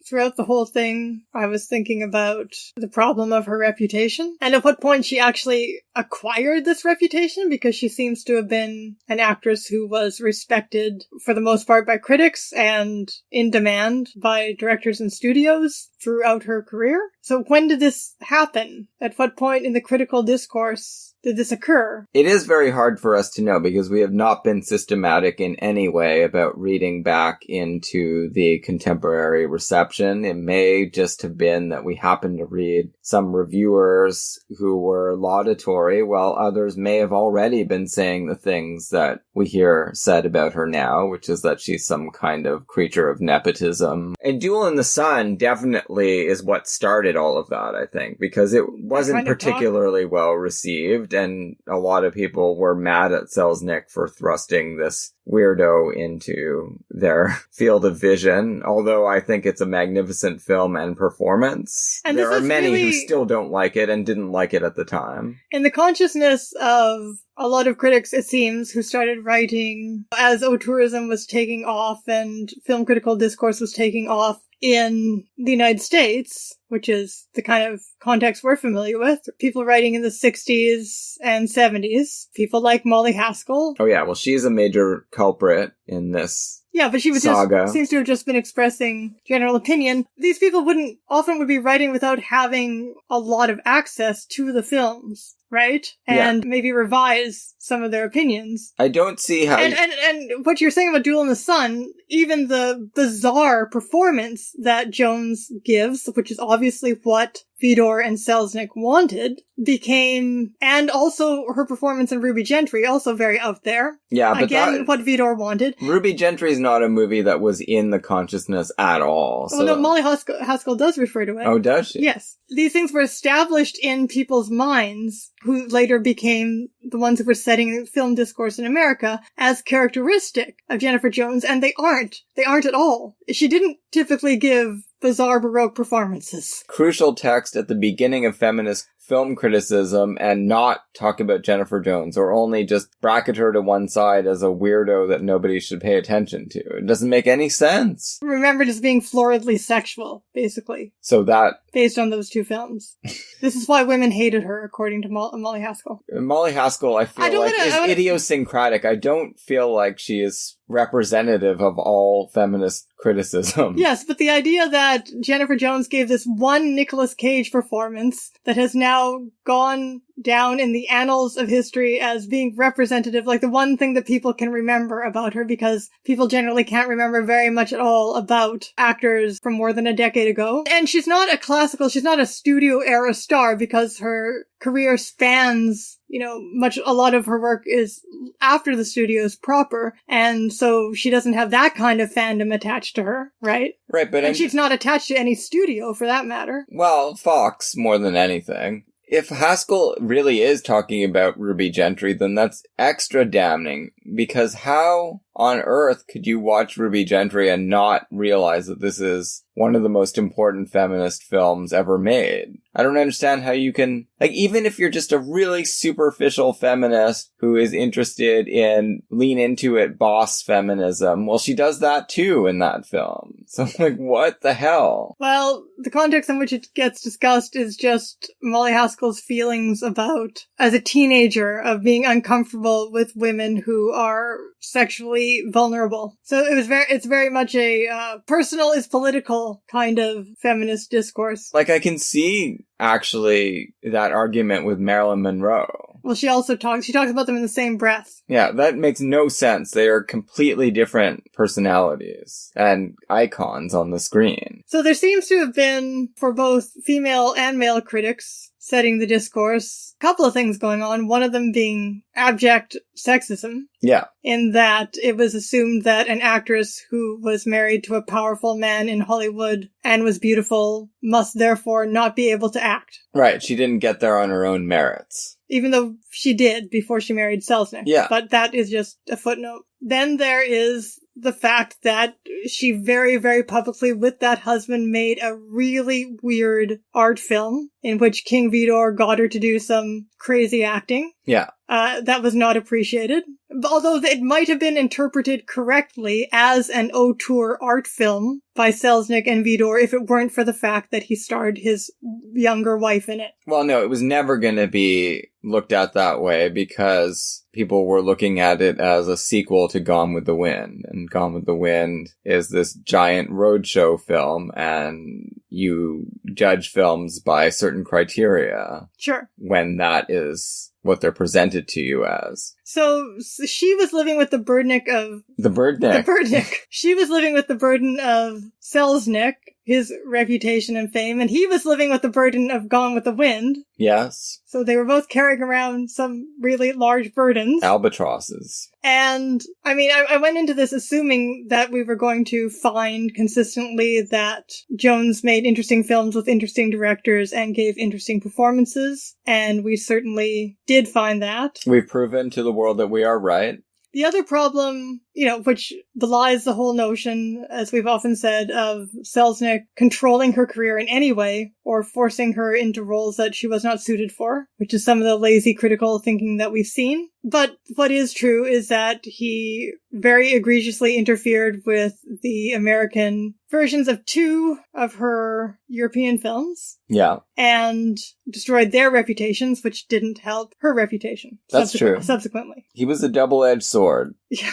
throughout the whole thing, I was thinking about the problem of her reputation and at what point she actually acquired this reputation, because she seems to have been an actress who was respected for the most part by critics and in demand by directors and studios throughout her career. So when did this happen? At what point in the critical discourse did this occur? It is very hard for us to know because we have not been systematic in any way about reading back into the contemporary reception. It may just have been that we happened to read some reviewers who were laudatory, while others may have already been saying the things that we hear said about her now, which is that she's some kind of creature of nepotism. And Duel in the Sun definitely is what started all of that, I think, because it wasn't particularly well received, and a lot of people were mad at Selznick for thrusting this weirdo into their field of vision, although I think it's a magnificent film and performance. And there are many who still don't like it and didn't like it at the time. In the consciousness of a lot of critics, it seems, who started writing as auteurism was taking off and film critical discourse was taking off in the United States, which is the kind of context we're familiar with. People writing in the 60s and 70s. People like Molly Haskell. Oh yeah, well she's a major culprit in this. Yeah, but she was seems to have just been expressing general opinion. These people would be writing without having a lot of access to the films, right? And maybe revise some of their opinions. I don't see how... And what you're saying about Duel in the Sun, even the bizarre performance that Jones gives, which is obviously what Fedor and Selznick wanted, became, and also her performance in Ruby Gentry, also very out there. Yeah, but again, what Fedor wanted. Ruby Gentry's not a movie that was in the consciousness at all. So. Well, no, Molly Haskell does refer to it. Oh, does she? Yes. These things were established in people's minds who later became the ones who were setting film discourse in America, as characteristic of Jennifer Jones, and they aren't. They aren't at all. She didn't typically give bizarre Baroque performances. Crucial text at the beginning of feminist film criticism and not talk about Jennifer Jones, or only just bracket her to one side as a weirdo that nobody should pay attention to. It doesn't make any sense. Remembered as being floridly sexual, basically. So that... based on those two films. This is why women hated her, according to Molly Haskell. Molly Haskell, I feel is idiosyncratic. I don't feel like she is representative of all feminist criticism. Yes, but the idea that Jennifer Jones gave this one Nicolas Cage performance that has now gone down in the annals of history as being representative, like the one thing that people can remember about her, because people generally can't remember very much at all about actors from more than a decade ago. And she's not a studio era star, because her career spans, a lot of her work is after the studios proper, and so she doesn't have that kind of fandom attached to her, right? Right, but... and she's not attached to any studio, for that matter. Well, Fox, more than anything. If Haskell really is talking about Ruby Gentry, then that's extra damning, because how on earth could you watch Ruby Gentry and not realize that this is one of the most important feminist films ever made? I don't understand how you can, even if you're just a really superficial feminist who is interested in lean into it boss feminism, well, she does that too in that film. So what the hell? Well, the context in which it gets discussed is just Molly Haskell's feelings about, as a teenager, of being uncomfortable with women who are sexually vulnerable. So it's very much a personal is political kind of feminist discourse. I can see actually that argument with Marilyn Monroe. Well, she talks about them in the same breath. Yeah, that makes no sense. They are completely different personalities and icons on the screen. So there seems to have been, for both female and male critics setting the discourse, a couple of things going on. One of them being abject sexism. Yeah. In that it was assumed that an actress who was married to a powerful man in Hollywood and was beautiful must therefore not be able to act. Right. She didn't get there on her own merits. Even though she did before she married Selznick. Yeah. But that is just a footnote. Then there is the fact that she very, very publicly, with that husband, made a really weird art film in which King Vidor got her to do some crazy acting. Yeah. That was not appreciated. Although it might have been interpreted correctly as an auteur art film by Selznick and Vidor if it weren't for the fact that he starred his younger wife in it. Well, no, it was never going to be looked at that way because people were looking at it as a sequel to Gone with the Wind. And Gone with the Wind is this giant roadshow film, and you judge films by certain criteria. Sure. When that is what they're presented to you as. So she was living with the burden of... The Birdnick. She was living with the burden of Selznick, his reputation and fame, and he was living with the burden of Gone with the Wind. Yes. So they were both carrying around some really large burdens. Albatrosses. And, I went into this assuming that we were going to find consistently that Jones made interesting films with interesting directors and gave interesting performances, and we certainly did find that. We've proven to the world that we are right. The other problem, which belies the whole notion, as we've often said, of Selznick controlling her career in any way or forcing her into roles that she was not suited for, which is some of the lazy critical thinking that we've seen. But what is true is that he very egregiously interfered with the American versions of 2 of her European films. Yeah. And destroyed their reputations, which didn't help her reputation. That's true. Subsequently. He was a double-edged sword. Yeah.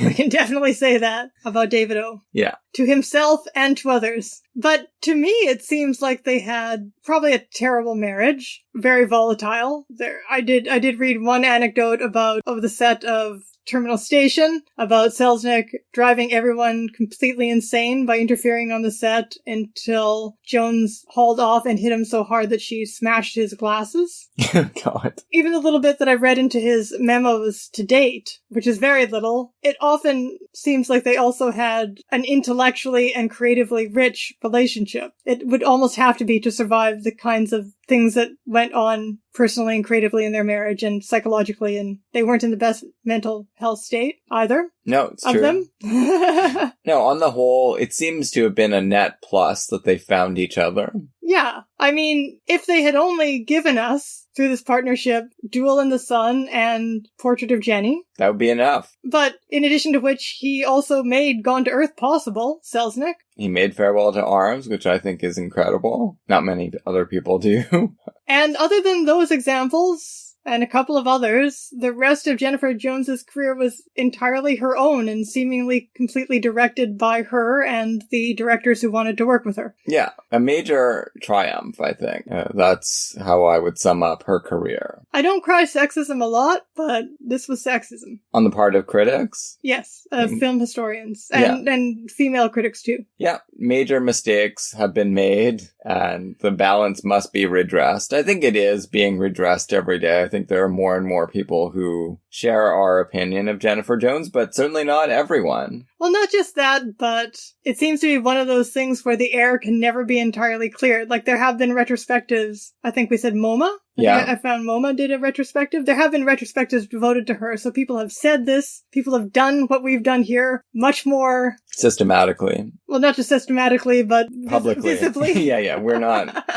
We can definitely say that about David O. Yeah. To himself and to others. But to me, it seems like they had probably a terrible marriage. Very volatile. I did read one anecdote of the set of Terminal Station, about Selznick driving everyone completely insane by interfering on the set until Jones hauled off and hit him so hard that she smashed his glasses. God. Even the little bit that I've read into his memos to date, which is very little, it often seems like they also had an intellectually and creatively rich relationship. It would almost have to be to survive the kinds of things that went on personally and creatively in their marriage and psychologically, and they weren't in the best mental health state either. No, it's of true. Them. No, on the whole, it seems to have been a net plus that they found each other. Yeah. I mean, if they had only given us, through this partnership, Duel in the Sun and Portrait of Jenny. That would be enough. But in addition to which, he also made Gone to Earth possible, Selznick. He made Farewell to Arms, which I think is incredible. Not many other people do. And other than those examples, and a couple of others, the rest of Jennifer Jones's career was entirely her own and seemingly completely directed by her and the directors who wanted to work with her. Yeah, a major triumph, I think. That's how I would sum up her career. I don't cry sexism a lot, but this was sexism. On the part of critics? Yes, film historians and female critics too. Yeah, major mistakes have been made and the balance must be redressed. I think it is being redressed every day. I think there are more and more people who share our opinion of Jennifer Jones, but certainly not everyone. Well, not just that, but it seems to be one of those things where the air can never be entirely cleared. Like, there have been retrospectives. I think we said MoMA? I found MoMA did a retrospective. There have been retrospectives devoted to her, so people have said this. People have done what we've done here much more... systematically. Well, not just systematically, but publicly. Visibly. Yeah, we're not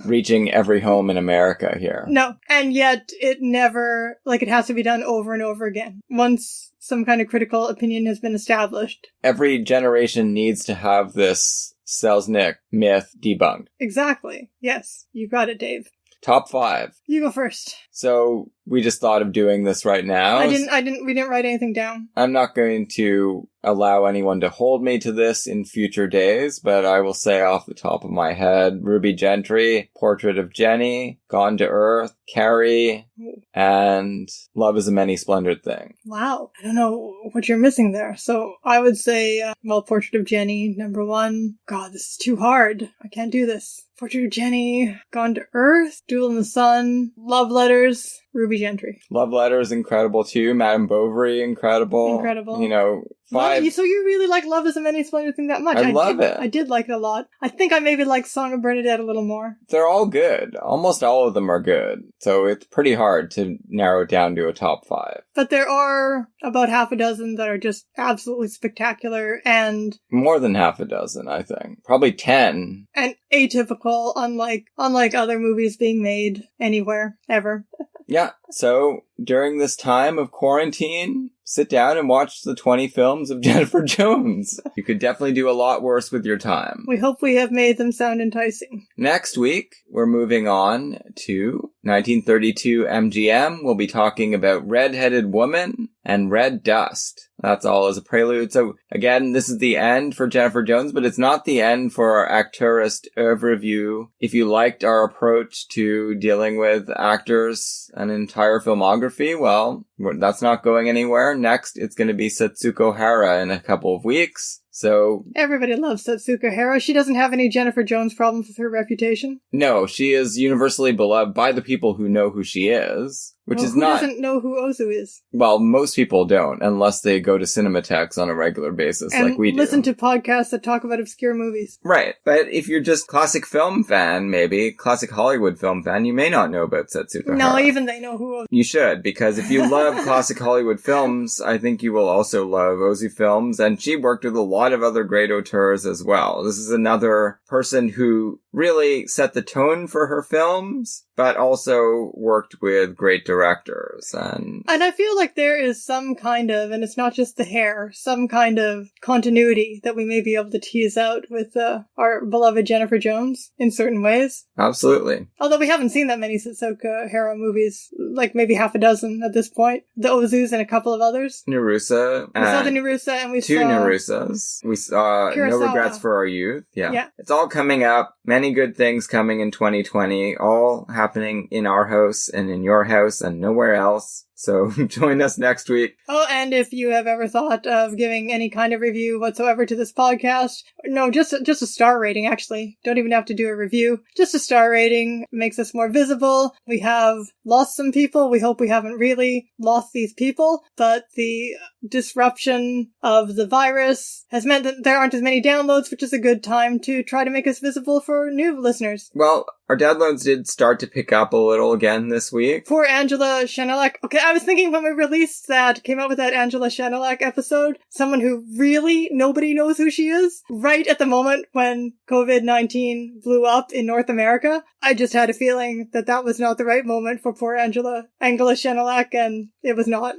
reaching every home in America here. No, and yet it never... Like, it has to be done over and over again. Once some kind of critical opinion has been established. Every generation needs to have this Selznick myth debunked. Exactly. Yes, you got it, Dave. Top 5. You go first. So we just thought of doing this right now. We didn't write anything down. I'm not going to allow anyone to hold me to this in future days, but I will say off the top of my head, Ruby Gentry, Portrait of Jenny, Gone to Earth, Carrie, and Love is a Many Splendid Thing. Wow. I don't know what you're missing there. So I would say, Portrait of Jenny, number 1. God, this is too hard. I can't do this. Portrait of Jenny, Gone to Earth, Duel in the Sun, Love Letters, Ruby Gentry. Love Letters, incredible too. Madame Bovary, incredible. Incredible. You know, 5. So you really like Love is a Many Splendid Thing that much? I love it. I did like it a lot. I think I maybe like Song of Bernadette a little more. They're all good. Almost all of them are good. So it's pretty hard to narrow it down to a top 5. But there are about half a dozen that are just absolutely spectacular and... More than half a dozen, I think. Probably 10. And atypical, unlike other movies being made anywhere, ever. Yeah, so during this time of quarantine, sit down and watch the 20 films of Jennifer Jones. You could definitely do a lot worse with your time. We hope we have made them sound enticing. Next week, we're moving on to 1932 MGM. We'll be talking about Red-Headed Woman and Red Dust. That's all as a prelude. So again, this is the end for Jennifer Jones, but it's not the end for our Acteurist Oeuvre-View. If you liked our approach to dealing with actors, an entire filmography, well, that's not going anywhere. Next, it's going to be Setsuko Hara in a couple of weeks. So everybody loves Setsuko Hara. She doesn't have any Jennifer Jones problems with her reputation. No, she is universally beloved by the people who know who she is, which is not... Who doesn't know who Ozu is? Well, most people don't, unless they go to Cinematheques on a regular basis like we do. Listen to podcasts that talk about obscure movies. Right, but if you're just classic film fan, maybe, classic Hollywood film fan, you may not know about Setsuko Hara. No, even they know who Ozu is. You should, because if you love classic Hollywood films, I think you will also love Ozu films, and she worked with a lot of other great auteurs as well. This is another person who really set the tone for her films, but also worked with great directors. And I feel like there is some kind of, and it's not just the hair, some kind of continuity that we may be able to tease out with our beloved Jennifer Jones in certain ways. Absolutely. Although we haven't seen that many Setsuko Hara movies, like maybe half a dozen at this point. The Ozus and a couple of others. Nerusa. We saw the Nerusa and we saw... 2 Nerusas. We saw No Regrets for Our Youth. Yeah. It's all coming up. Many good things coming in 2020. All happening in our house and in your house and nowhere else. So join us next week. Oh, and if you have ever thought of giving any kind of review whatsoever to this podcast, no, just a star rating, actually. Don't even have to do a review. Just a star rating makes us more visible. We have lost some people. We hope we haven't really lost these people, but the disruption of the virus has meant that there aren't as many downloads, which is a good time to try to make us visible for new listeners. Well, our downloads did start to pick up a little again this week. Poor Angela Shanelak. Okay, I was thinking when we released that, came out with that Angela Shanelak episode, someone who really nobody knows who she is, right at the moment when COVID-19 blew up in North America. I just had a feeling that that was not the right moment for poor Angela Shanelak, and it was not.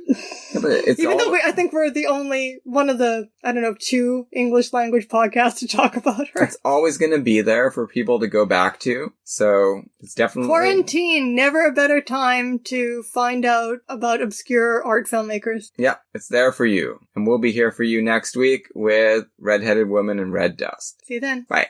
Yeah, but Even though I think we're the only one of the, 2 English language podcasts to talk about her. It's always going to be there for people to go back to. So it's definitely... Quarantine, never a better time to find out about obscure art filmmakers. Yeah, it's there for you. And we'll be here for you next week with Red-Headed Woman and Red Dust. See you then. Bye.